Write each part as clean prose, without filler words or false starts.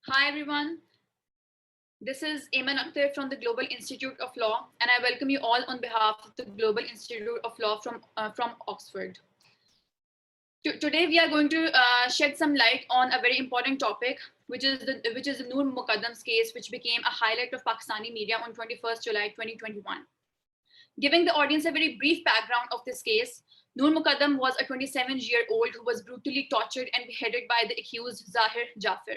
Hi everyone, this is Ayman Akhtar from the Global Institute of Law, and I welcome you all on behalf of the Global Institute of Law from Oxford. Today we are going to shed some light on a very important topic, which is the Noor Muqaddam's case, which became a highlight of Pakistani media on 21st July 2021. Giving the audience a very brief background of this case, Noor Muqaddam was a 27-year-old who was brutally tortured and beheaded by the accused Zahir Jaffer.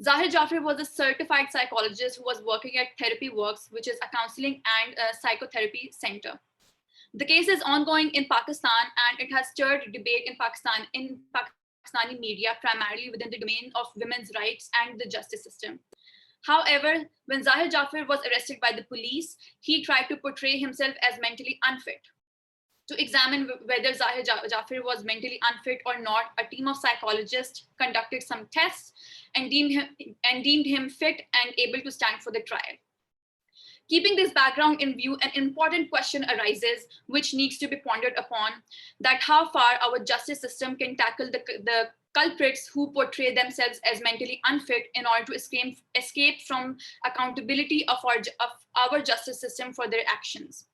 Zahir Jaffer was a certified psychologist who was working at Therapy Works, which is a counseling and psychotherapy center. The case is ongoing in Pakistan and it has stirred debate in Pakistani media, primarily within the domain of women's rights and the justice system. However, when Zahir Jaffer was arrested by the police, he tried to portray himself as mentally unfit. To examine whether Zahir Jaffer was mentally unfit or not, a team of psychologists conducted some tests and deemed him fit and able to stand for the trial. Keeping this background in view, an important question arises, which needs to be pondered upon, that how far our justice system can tackle the culprits who portray themselves as mentally unfit in order to escape from accountability of our justice system for their actions.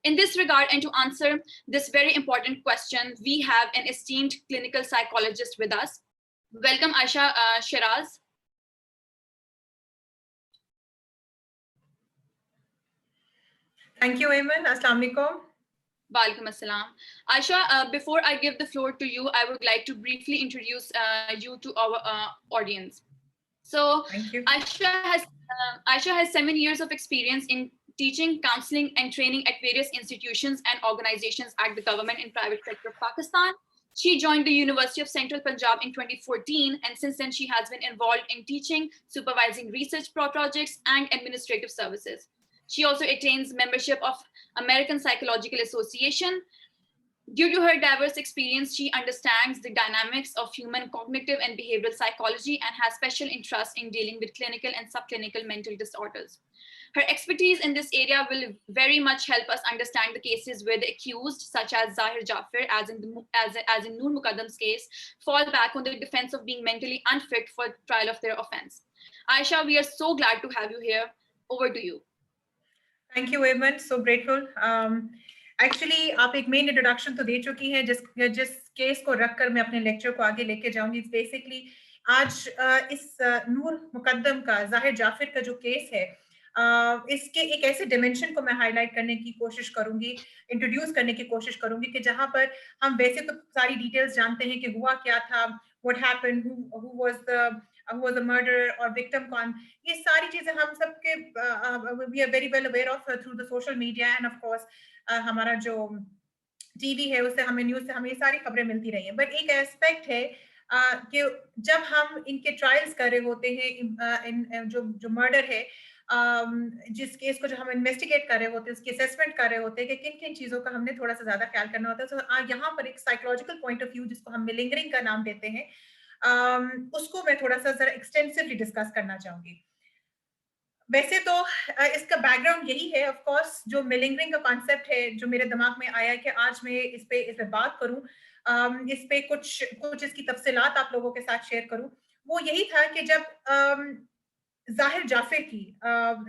In this regard, and to answer this very important question, we have an esteemed clinical psychologist with us. Welcome, Aisha Shiraz. Thank you, Ayman. Assalamu alaikum. Walaikum assalam. Aisha, before I give the floor to you, I would like to briefly introduce you to our audience. So, Thank you. Aisha has 7 years of experience in teaching, counseling, and training at various institutions and organizations at the government and private sector of Pakistan. She joined the University of Central Punjab in 2014, and since then she has been involved in teaching, supervising research projects, and administrative services. She also attains membership of American Psychological Association. Due to her diverse experience, she understands the dynamics of human cognitive and behavioral psychology and has special interest in dealing with clinical and subclinical mental disorders. Her expertise in this area will very much help us understand the cases where the accused, such as Zahir Jaffer, as in Noor Muqaddam's case, fall back on the defense of being mentally unfit for trial of their offense. Aisha, we are so glad to have you here. Over to you. Thank you, Ayman. So grateful. Actually, आप एक main introduction तो दे चुकी हैं जिस case को रखकर मैं अपने लेक्चर को आगे लेके जाऊंगी. बेसिकली आज इस नूर मुकद्दम का, जाहिर जाफिर का जो केस है, इसके एक ऐसे डिमेंशन को मैं हाईलाइट करने की कोशिश करूंगी, इंट्रोड्यूस करने की कोशिश करूंगी कि जहां पर हम वैसे तो सारी डिटेल्स जानते हैं कि हुआ क्या था, what happened, who was the murderer or victim कौन, ये सारी चीजें हम सबके we are very well aware of through the social media and of course हमारा जो टीवी है उससे हमें न्यूज से हमें ये सारी खबरें मिलती रही हैं. बट एक एस्पेक्ट है कि जब हम इनके ट्रायल्स कर रहे होते हैं, जो मर्डर है, जिस केस को जो हम इन्वेस्टिगेट कर रहे होते हैं, उसकी असेसमेंट कर रहे होते हैं कि किन किन चीजों का हमने थोड़ा सा ज्यादा ख्याल करना होता है. तो यहाँ पर एक साइकोलॉजिकल पॉइंट ऑफ व्यू, जिसको हम मिलिंगरिंग का नाम देते हैं, उसको मैं थोड़ा सा जरा एक्सटेंसिवली डिस्कस करना चाहूंगी. वैसे तो इसका बैकग्राउंड यही है, ऑफ कोर्स जो मिलिंगरिंग का कॉन्सेप्ट है, जो मेरे दिमाग में आया कि आज मैं इस पे बात करूं, इस पे कुछ इसकी तफसीलात आप लोगों के साथ शेयर करूं. वो यही था कि जब जाहिर जाफिर की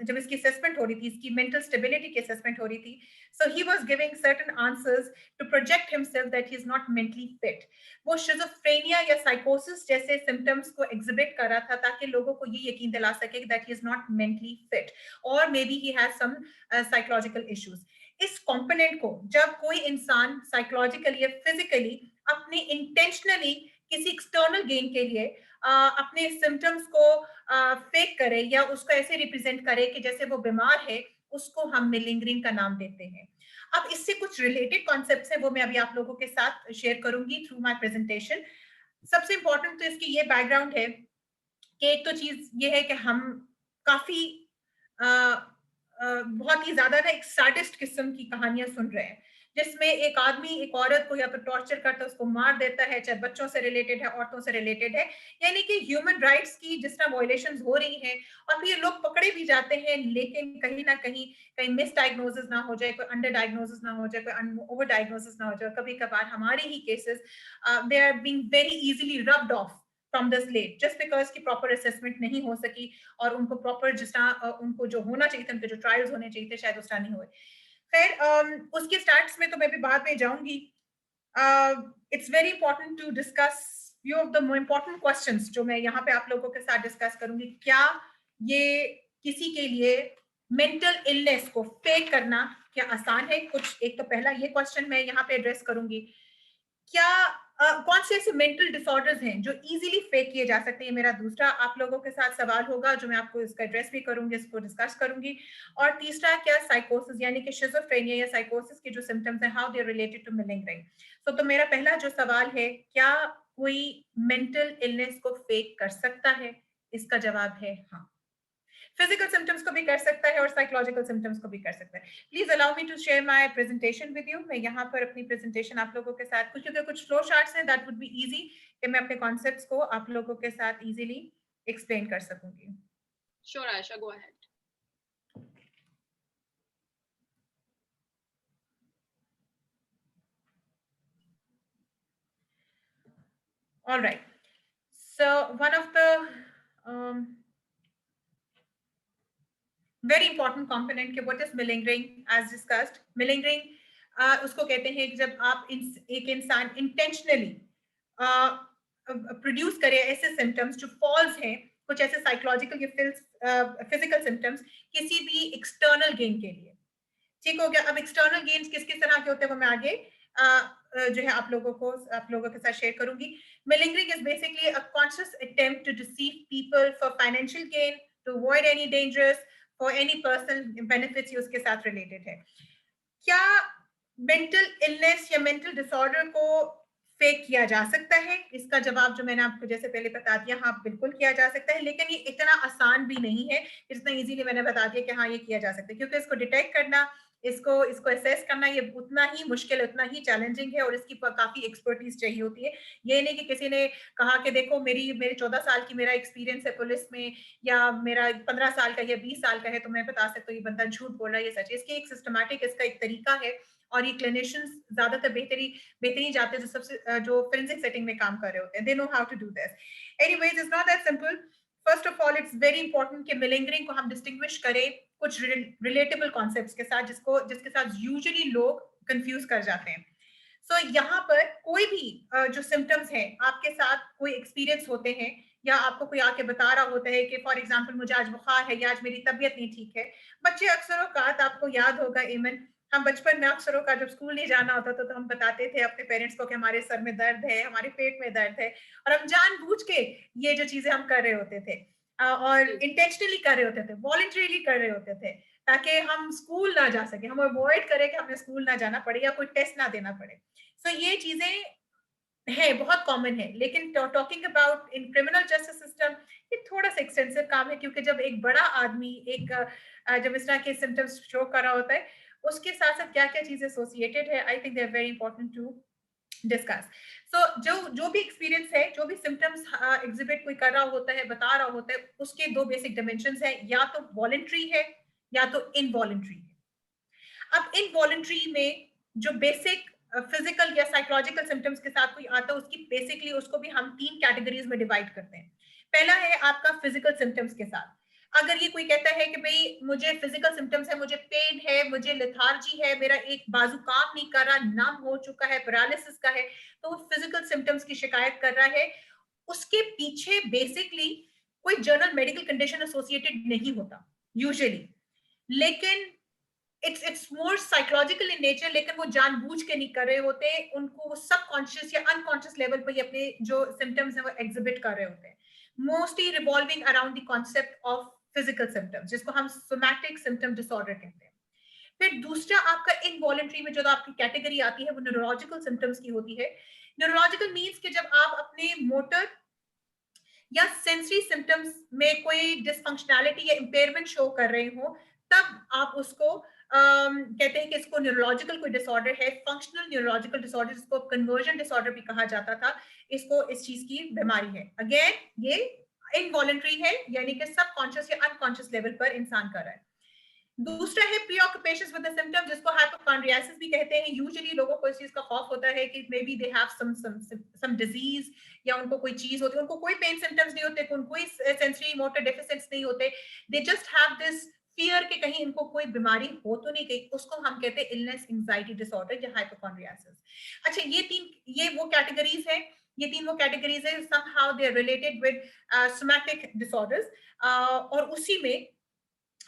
जब इसकी असेसमेंट हो रही थी, इसकी मेंटल स्टेबिलिटी की असेसमेंट हो रही थी, सो he was giving certain answers to project himself that he is not mentally fit. वो शिजोफ्रेनिया या साइकोसिस जैसे सिम्टम्स को एग्जिबिट कर रहा था ताकि लोगों को ये यकीन दिला सके that he is not mentally fit और maybe he has some psychological issues. इस कंपोनेंट को जब कोई इंसान साइकोलॉजिकली या फिजिकली अपने इंटेंशनली किसी एक्सटर्नल गेन के लिए अपने सिम्टम्स को फेक करे या उसको ऐसे रिप्रेजेंट करे कि जैसे वो बीमार है, उसको हम मिलिंगरिंग का नाम देते हैं. अब इससे कुछ रिलेटेड कॉन्सेप्ट्स हैं, वो मैं अभी आप लोगों के साथ शेयर करूंगी थ्रू माय प्रेजेंटेशन. सबसे इंपॉर्टेंट तो इसकी ये बैकग्राउंड है कि एक तो चीज ये है कि हम काफी बहुत ही ज्यादा ना एक सैडिस्ट किस्म की कहानियां सुन रहे हैं, जिसमें एक आदमी एक औरत को या तो टॉर्चर करता है, उसको मार देता है, चाहे बच्चों से रिलेटेड है, औरतों से रिलेटेड है, यानी कि ह्यूमन राइट्स की जिस तरह वायलेशंस हो रही हैं. और फिर लोग पकड़े भी जाते हैं, लेकिन कहीं ना कहीं मिस डायग्नोसिस ना हो जाए, कोई अंडर डायग्नोसिस ना हो जाए, कोई ओवर डायग्नोसिस ना हो जाए. कभी कभार हमारे ही cases they are being very easily rubbed off from the slate just because की प्रॉपर असेसमेंट नहीं हो सकी और उनको प्रॉपर जिस तरह उनको जो होना चाहिए था, उनके जो ट्रायल्स होने चाहिए थे शायद उस तरह नहीं हुए। खैर उसके स्टार्ट्स में तो मैं भी बाद में जाऊंगी। It's very important to discuss few of the more important questions जो मैं यहाँ पे आप लोगों के साथ डिस्कस करूंगी। क्या ये किसी के लिए मेंटल इलनेस को फेक करना क्या आसान है? कुछ एक तो पहला ये क्वेश्चन मैं यहाँ पे एड्रेस करूंगी। क्या कौन से ऐसे मेंटल डिसऑर्डर्स हैं जो इजीली फेक किए जा सकते हैं? मेरा दूसरा आप लोगों के साथ सवाल होगा जो मैं आपको इसका एड्रेस भी करूंगी, इसको डिस्कस करूंगी। और तीसरा, क्या साइकोसिस यानी कि शिज़ोफ्रेनिया या साइकोसिस के जो सिम्टम्स हैं, हाउ दे रिलेटेड टू मेलिंगरिंग। तो मेरा पहला जो सवाल है, क्या कोई मेंटल इलनेस को फेक कर सकता है? इसका जवाब है हाँ। फिजिकल सिम्टम्स को भी कर सकता है और साइकोलॉजिकल सिम्टम्स को भी कर सकता है। Please allow me to share my presentation with you. मैं यहाँ पर अपनी प्रेजेंटेशन आप लोगों के साथ क्योंकि कुछ फ्लो चार्ट्स हैं दैट वुड बी इजी कि मैं अपने कॉन्सेप्ट्स को आप लोगों के साथ इजीली एक्सप्लेन कर सकूंगी। Sure, Aisha, go ahead. All right. So one of the very important component के what is malingering as discussed. Malingering उसको कहते हैं कि जब आप एक इंसान intentionally प्रोड्यूस करे ऐसे सिम्टम्स जो फॉल्स हैं, कुछ ऐसे साइकोलॉजिकल या फिजिकल सिम्टम्स किसी भी एक्सटर्नल गेन के लिए। ठीक हो गया। अब एक्सटर्नल गेन्स किस किस तरह के होते हैं वो मैं आगे जो है आप लोगों के साथ शेयर करूंगी। Malingering is basically a conscious attempt to deceive people for financial gain, to avoid any dangers, for any personal benefits ये उसके साथ रिलेटेड है। क्या मेंटल इलनेस या मेंटल डिसऑर्डर को फेक किया जा सकता है? इसका जवाब जो मैंने आपको जैसे पहले बता दिया, हाँ बिल्कुल किया जा सकता है, लेकिन ये इतना आसान भी नहीं है जितना इजीली मैंने बता दिया कि हाँ ये किया जा सकता है, क्योंकि इसको डिटेक्ट करना, इसको असेस करना ये उतना ही मुश्किल, उतना ही चैलेंजिंग है और इसकी काफी एक्सपर्टीज चाहिए होती है। ये नहीं कि किसी ने कहा कि देखो मेरे 14 साल की मेरा एक्सपीरियंस है पुलिस में या मेरा 15 साल का या 20 साल का है तो मैं बता सकता हूँ ये बंदा झूठ बोल रहा है, ये सच है। इसकी एक सिस्टमैटिक, इसका एक तरीका है और ये क्लिनिशियंस ज्यादातर बेहतरीन जाते हैं जो फोरेंसिक सेटिंग में काम कर रहे होते हैं, they know how to do this. Anyways, it's not that simple. First of all it's very important कि मेलिंगरिंग को हम डिस्टिंग्विश करें कुछ रिलेटेबल कॉन्सेप्ट्स के साथ जिसके साथ यूजुअली लोग कंफ्यूज कर जाते हैं। सो यहाँ पर कोई भी जो सिम्टम्स हैं आपके साथ कोई एक्सपीरियंस होते हैं या आपको कोई आके बता रहा होता है कि फॉर एग्जाम्पल मुझे आज बुखार है या आज मेरी तबीयत नहीं ठीक है। बच्चे अक्सर औकात आपको याद होगा ईमन, हम बचपन में अक्सर का जब स्कूल नहीं जाना होता तो हम बताते थे अपने पेरेंट्स को कि हमारे सर में दर्द है, हमारे पेट में दर्द है, और हम जानबूझ के ये जो चीजें हम कर रहे होते थे और इंटेंशनली कर रहे होते थे, वॉलंटरीली कर रहे होते थे ताकि हम स्कूल ना जा सके, हम अवॉइड करें कि हमें स्कूल ना जाना पड़े या कोई टेस्ट ना देना पड़े। सो ये चीजें है, बहुत कॉमन है, लेकिन talking about in criminal justice system ये थोड़ा सा एक्सटेंसिव काम है, क्योंकि जब एक बड़ा आदमी जब इस तरह के सिम्टम्स शो कर रहा होता है उसके साथ साथ क्या क्या चीजें एसोसिएटेड है, I think they are very important to discuss. So जो भी एक्सपीरियंस है, जो भी सिम्टम्स एग्जिबिट कोई कर रहा होता है, बता रहा होता है, उसके दो बेसिक डायमेंशंस है, या तो वॉलंटरी है या तो इनवॉलंटरी है। अब इनवॉलंटरी में जो बेसिक फिजिकल या साइकोलॉजिकल सिम्टम्स के साथ कोई आता है उसकी बेसिकली उसको भी हम 3 कैटेगरीज में डिवाइड करते हैं। पहला है आपका फिजिकल सिम्टम्स के साथ। अगर ये कोई कहता है कि भाई मुझे फिजिकल सिम्टम्स है, मुझे पेन है, मुझे लेथार्जी है, मेरा एक बाजू काम नहीं कर रहा, नम हो चुका है, पैरालिसिस का है, तो वो फिजिकल सिम्टम्स की शिकायत कर रहा है। उसके पीछे बेसिकली कोई जनरल मेडिकल कंडीशन एसोसिएटेड नहीं होता यूजुअली, लेकिन it's more psychological in nature, लेकिन वो जानबूझ के नहीं कर रहे होते, उनको वो सबकॉन्शियस या अनकॉन्शियस लेवल पर अपने जो सिम्टम्स हैं वो एग्जिबिट कर रहे होते हैं, mostly revolving around the concept of physical symptoms, जिसको हम सोमैटिक सिम्टम डिसऑर्डर कहते हैं। फिर दूसरा आपका इनवॉलंटरी में जो आपकी कैटेगरी आती है वो न्यूरोलॉजिकल सिम्टम्स की होती है। न्यूरोलॉजिकल मीन्स कि जब आप अपने मोटर या सेंसरी सिम्टम्स में कोई डिसफंक्शनैलिटी या इंपेयरमेंट शो कर रहे हो, तब आप उसको कहते हैं कि इसको न्यूरोलॉजिकल कोई डिसऑर्डर है, फंक्शनल न्यूरोलॉजिकल डिसऑर्डर, जिसको कन्वर्जन डिसऑर्डर भी कहा जाता था, इसको इस चीज की बीमारी है। अगेन ये इनवॉलंटरी है, यानी कि सबकॉन्शियस या अनकॉन्शियस लेवल पर इंसान कर रहा है। दूसरा है प्रीऑक्यूपेशंस विद द सिम्टम, जिसको हाइपोकॉन्ड्रियासिस भी कहते हैं। यूजुअली लोगों को इस चीज का खौफ होता है कि maybe they have some disease, या उनको कोई चीज होती है, उनको कोई पेन सिम्टम्स नहीं होते, उनको कोई सेंसरी मोटर डेफिसिएंट्स नहीं होते, they just have this fear कि कहीं इनको कोई बीमारी हो तो नहीं गई, उसको हम कहते हैं इलनेस एंजाइटी डिसऑर्डर या हाइपोकॉन्ड्रियासिस। अच्छा, ये वो कैटेगरीज है, ये तीन वो कैटेगरीज है, somehow they are related with somatic disorders। और उसी में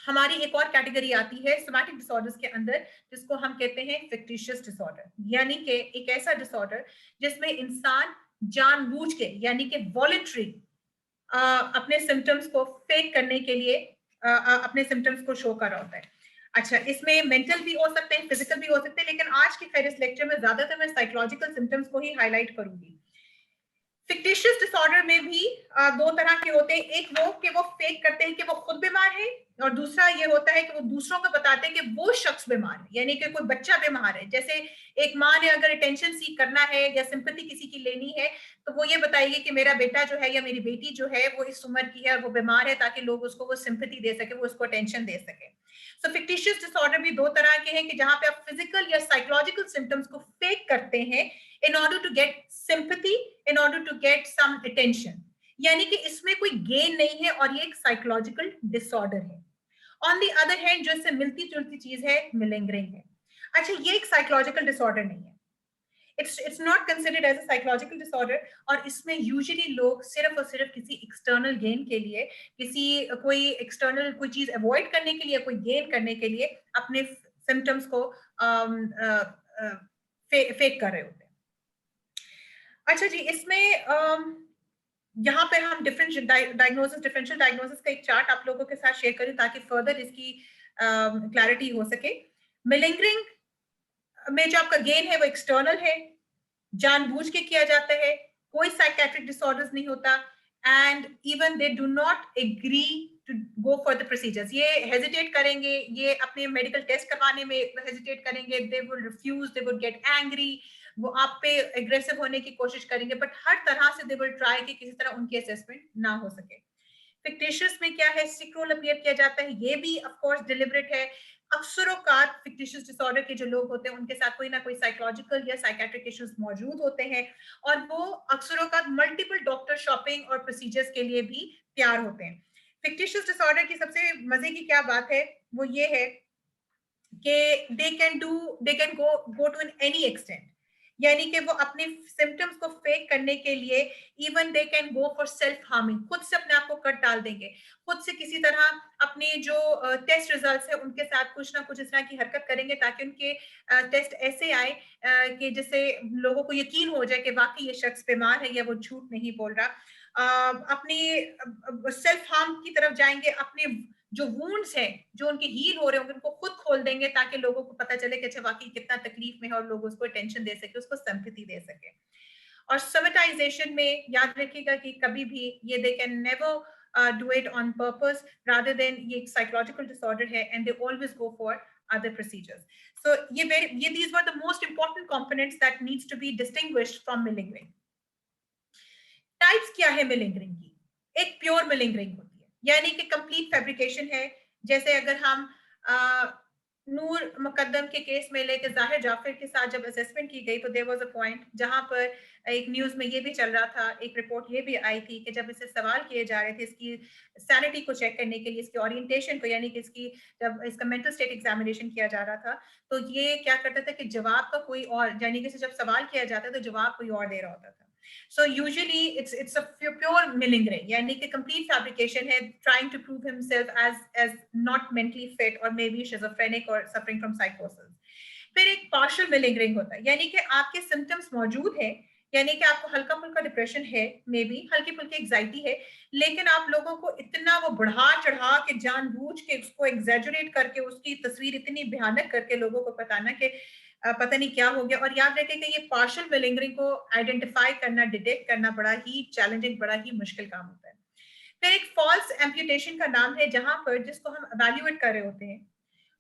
हमारी एक और कैटेगरी आती है सोमैटिक डिसऑर्डर्स के अंदर, जिसको हम कहते हैं फिक्टिशियस डिसऑर्डर, यानी कि एक ऐसा डिसऑर्डर जिसमें इंसान जानबूझ के यानी कि वॉलंटरी अपने सिम्टम्स को फेक करने के लिए अपने सिम्टम्स को शो कर रहा होता है। अच्छा, इसमें मेंटल भी हो सकते हैं, फिजिकल भी हो सकते हैं, लेकिन आज के खैर इस लेक्चर में ज्यादातर मैं साइकोलॉजिकल सिम्टम्स को ही हाईलाइट करूंगी। फिक्टिशियस डिसऑर्डर में भी दो तरह के होते हैं, एक वो कि वो फेक करते हैं कि वो खुद बीमार है, और दूसरा ये होता है कि वो दूसरों को बताते हैं कि वो शख्स बीमार है, यानी कि कोई बच्चा बीमार है। जैसे एक माँ ने अगर अटेंशन सीख करना है या सिंपैथी किसी की लेनी है, तो वो ये बताएगी कि मेरा बेटा जो है या मेरी बेटी जो है वो इस उम्र की है और वो बीमार है, ताकि लोग उसको वो सिंपैथी दे सके, वो उसको अटेंशन दे सके। सो फिक्टिशियस डिसऑर्डर भी दो तरह के हैं कि जहां पे आप फिजिकल या साइकोलॉजिकल सिम्टम्स को फेक करते हैं in order to get sympathy, in order to get some attention, यानी कि इसमें कोई गेन नहीं है और ये एक साइकोलॉजिकल डिसऑर्डर है। ऑन दी अदर हैंड जो इससे मिलती जुलती चीज है मेलिंगरिंग है। अच्छा, ये एक साइकोलॉजिकल डिसऑर्डर नहीं है, it's not considered as a psychological disorder, और इसमें यूजुअली लोग सिर्फ और सिर्फ किसी एक्सटर्नल गेन के लिए, किसी कोई एक्सटर्नल कोई चीज अवॉइड करने के लिए, कोई गेन करने के लिए अपने सिम्टम्स को फेक कर रहे होते हैं। अच्छा जी, इसमें यहाँ पे हम डिफरेंशियल डायग्नोसिस का एक चार्ट आप लोगों के साथ शेयर करें ताकि फर्दर इसकी क्लैरिटी हो सके। मेलिंगरिंग में जो आपका गेन है वो एक्सटर्नल है, जानबूझ के किया जाता है, कोई साइकेट्रिक डिसऑर्डर्स नहीं होता, and even they do not agree to go for the procedures. ये हेजिटेट करेंगे, ये अपने मेडिकल टेस्ट करवाने में हेजिटेट करेंगे, they will refuse, they will get angry, वो आप पे एग्रेसिव होने की कोशिश करेंगे, बट हर तरह से दे विल ट्राई कि किसी तरह उनकी असेसमेंट ना हो सके। फिक्टिशियस में क्या है, सिक रोल अपीयर किया जाता है, ये भी ऑफ कोर्स डिलिबरेट है। अक्सरों फिक्टिशियस डिसऑर्डर के जो लोग होते हैं उनके साथ कोई ना कोई साइकोलॉजिकल या साइकेट्रिक इश्यूज मौजूद होते हैं, और वो अक्सरों मल्टीपल डॉक्टर शॉपिंग और प्रोसीजर्स के लिए भी तैयार होते हैं। फिक्टिशियस डिसऑर्डर की सबसे मजे की क्या बात है वो ये है कि they can go to any extent, यानी कि वो अपने सिम्टम्स को फेक करने के लिए even they can go for self harming, खुद से अपने आप को कट डाल देंगे, खुद से किसी तरह अपने जो टेस्ट रिजल्ट्स है उनके साथ कुछ ना कुछ इस तरह की हरकत करेंगे ताकि उनके टेस्ट ऐसे आए कि जिससे लोगों को यकीन हो जाए कि वाकई ये शख्स बीमार है या वो झूठ नहीं बोल रहा। अपनी सेल्फ हार्म की तरफ जाएंगे, अपने जो वुंड्स हैं जो उनके हील हो रहे होंगे उनको खुद खोल देंगे ताकि लोगों को पता चले कि अच्छा वाकई कितना तकलीफ में है और लोग उसको अटेंशन दे सके, उसको सिंपैथी दे सके। और सोमेटाइजेशन में याद रखिएगा कि कभी भी ये they can never do it on purpose, rather than ये एक साइकोलॉजिकल डिसऑर्डर है and they always go for other procedures. So these were the most important components that needs to be distinguished from malingering. Types क्या है मेलिंगरिंग की? एक pure मेलिंगरिंग होती है, यानी कि कंप्लीट फैब्रिकेशन है। जैसे अगर हम नूर मुकद्दम के केस में लेके जाहिर जाफर के साथ जब असेसमेंट की गई तो देयर वाज अ पॉइंट जहां पर एक न्यूज में ये भी चल रहा था, एक रिपोर्ट ये भी आई थी कि जब इसे सवाल किए जा रहे थे इसकी सैनिटी को चेक करने के लिए, इसकी ओरिएंटेशन को, यानी कि इसकी जब इसका मेंटल स्टेट एग्जामिनेशन किया जा रहा था, तो ये क्या करता था कि जवाब का कोई और, यानी कि जब सवाल किया जाता तो जवाब कोई और दे रहा होता था। So usually it's a pure malingering, यानी कि complete fabrication है, trying to prove himself as not mentally fit or maybe schizophrenic or suffering from psychosis. फिर एक partial malingering होता है, यानी कि आपके symptoms मौजूद है, यानी कि आपको हल्का फुल्का डिप्रेशन है, मे बी हल्की फुल्की एग्जाइटी है, लेकिन आप लोगों को इतना वो बढ़ा चढ़ा के जानबूझ के उसको एग्जैजरेट करके उसकी तस्वीर इतनी भयानक करके लोगों को बताना कि पता नहीं क्या हो गया। और याद रखें कि ये पार्शियल मेलिंगरिंग को आइडेंटिफाई करना, डिटेक्ट करना बड़ा ही चैलेंजिंग, बड़ा ही मुश्किल काम होता है। फिर एक फॉल्स एम्प्यूटेशन का नाम है, जहां पर जिसको हम एवेल्युएट कर रहे होते हैं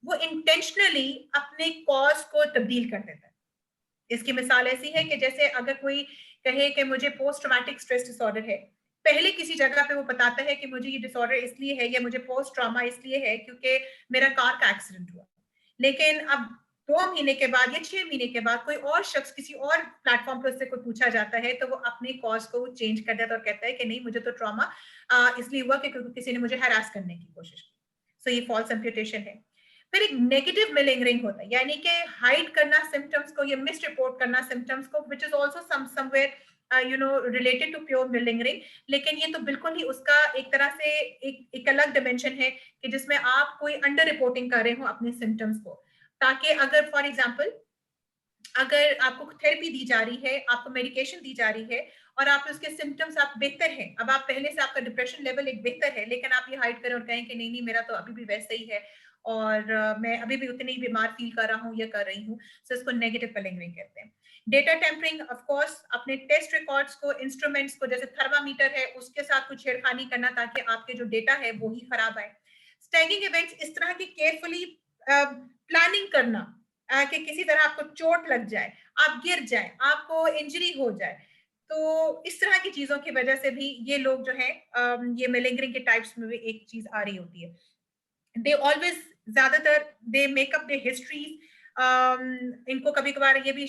वो इंटेंशनली अपने कॉज को तब्दील कर देता है। इसकी मिसाल ऐसी है कि जैसे अगर कोई कहे कि मुझे पोस्ट ट्रॉमेटिक स्ट्रेस डिसऑर्डर है, पहले किसी जगह पे वो बताता है कि मुझे ये डिसऑर्डर इसलिए है या मुझे पोस्ट ट्रॉमा इसलिए है क्योंकि मेरा कार का एक्सीडेंट हुआ, लेकिन अब 2 महीने के बाद या 6 महीने के बाद कोई और शख्स किसी और प्लेटफॉर्म पर उससे कोई पूछा जाता है तो वो अपने कॉज को चेंज कर देता है और कहता है कि नहीं, मुझे तो ट्रॉमा इसलिए हुआ कि किसी ने मुझे हरास करने की कोशिश की। सो ये फॉल्स इम्प्यूटेशन है। फिर एक नेगेटिव मिलिंगरिंग होता है, यानी कि हाइड करना सिम्टम्स को या मिस रिपोर्ट करना सिम्टम्स को, which is also somewhere related to pure malingering. लेकिन ये तो बिल्कुल ही उसका एक तरह से एक अलग डिमेंशन है कि जिसमें आप कोई अंडर रिपोर्टिंग कर रहे हो अपने सिम्टम्स को, ताकि अगर फॉर एग्जाम्पल अगर आपको थेरेपी दी जा रही है, आपको मेडिकेशन दी जा रही है और आप उसके सिम्टम्स आप बेहतर हैं, अब आप पहले से आपका डिप्रेशन लेवल एक बेहतर है, लेकिन आप ये हाइड करें और कहें कि नहीं नहीं मेरा तो अभी भी वैसे ही है और मैं अभी भी उतनी ही बीमार फील कर रहा हूँ या कर रही हूँ, सो इसको नेगेटिव मिलिंगरिंग कहते हैं। डेटा टेम्परिंग, ऑफ कोर्स अपने टेस्ट रिकॉर्ड्स को, इंस्ट्रूमेंट्स को, जैसे थर्मामीटर है उसके साथ कुछ छेड़खानी करना ताकि आपके जो डेटा है वो ही खराब आए। स्टैगिंग इवेंट्स, इस तरह की केयरफुली प्लानिंग करना कि किसी तरह आपको चोट लग जाए, आप गिर जाए, आपको इंजरी हो जाए, तो इस तरह की चीजों की वजह से भी ये लोग जो है ये मेलिंगरिंग के टाइप्स में भी एक चीज आ रही होती है। दे ऑलवेज, ज्यादातर दे मेकअप दे हिस्ट्रीज, इनको कभी कभार ये भी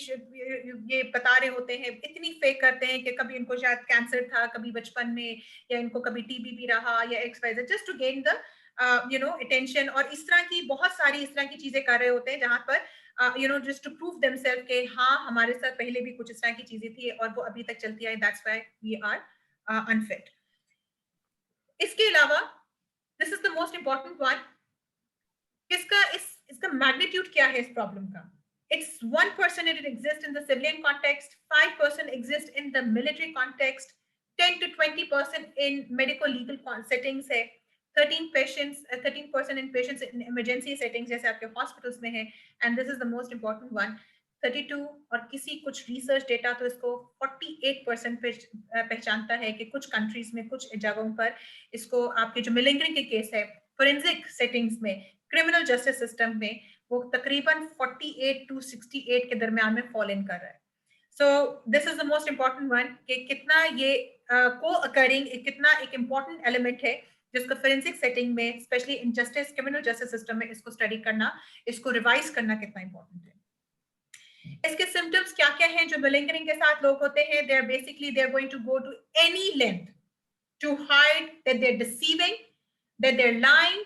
ये बता रहे होते हैं, इतनी फेक करते हैं कि कभी इनको शायद कैंसर था कभी बचपन में, या इनको कभी टीबी भी रहा या XYZ, just to gain the attention, और इस तरह की बहुत सारी इस तरह की चीजें कर रहे होते हैं जहां पर जस्ट टू प्रूव देमसेल्फ के हाँ हमारे साथ पहले भी कुछ इस तरह की चीजें थी और वो अभी तक चलती आई, that's why we are unfit. इसके अलावा this is the most important one, इसका मैग्नीट्यूड क्या है इस प्रॉब्लम का। It's 1% it exists in the civilian context, 5% exists in the military context, 10 to 20% in medical legal settings है, 13% in patients in emergency settings जैसे आपके hospitals में है, and this is the most important one, 32 और किसी कुछ research data तो इसको 48% पे पहचानता है कि कुछ countries में कुछ जगहों पर इसको आपके जो मिलिंगरिंग के केस है forensic settings में, क्रिमिनल जस्टिस सिस्टम में वो तकरीबन 48 to 68 के दरमियान में फॉल इन कर रहा है। So this is the most important one कि कितना ये को अकरिंग कितना एक इंपॉर्टेंट एलिमेंट है जिसको फोरेंसिक सेटिंग में specially in justice criminal justice system में इसको स्टडी करना, इसको रिवाइज करना कितना इंपॉर्टेंट है। इसके सिम्टम्स क्या क्या हैं जो मिलिंगरिंग के साथ लोग होते हैं, they are basically they are going to go to any length to hide that they are deceiving, that they are lying,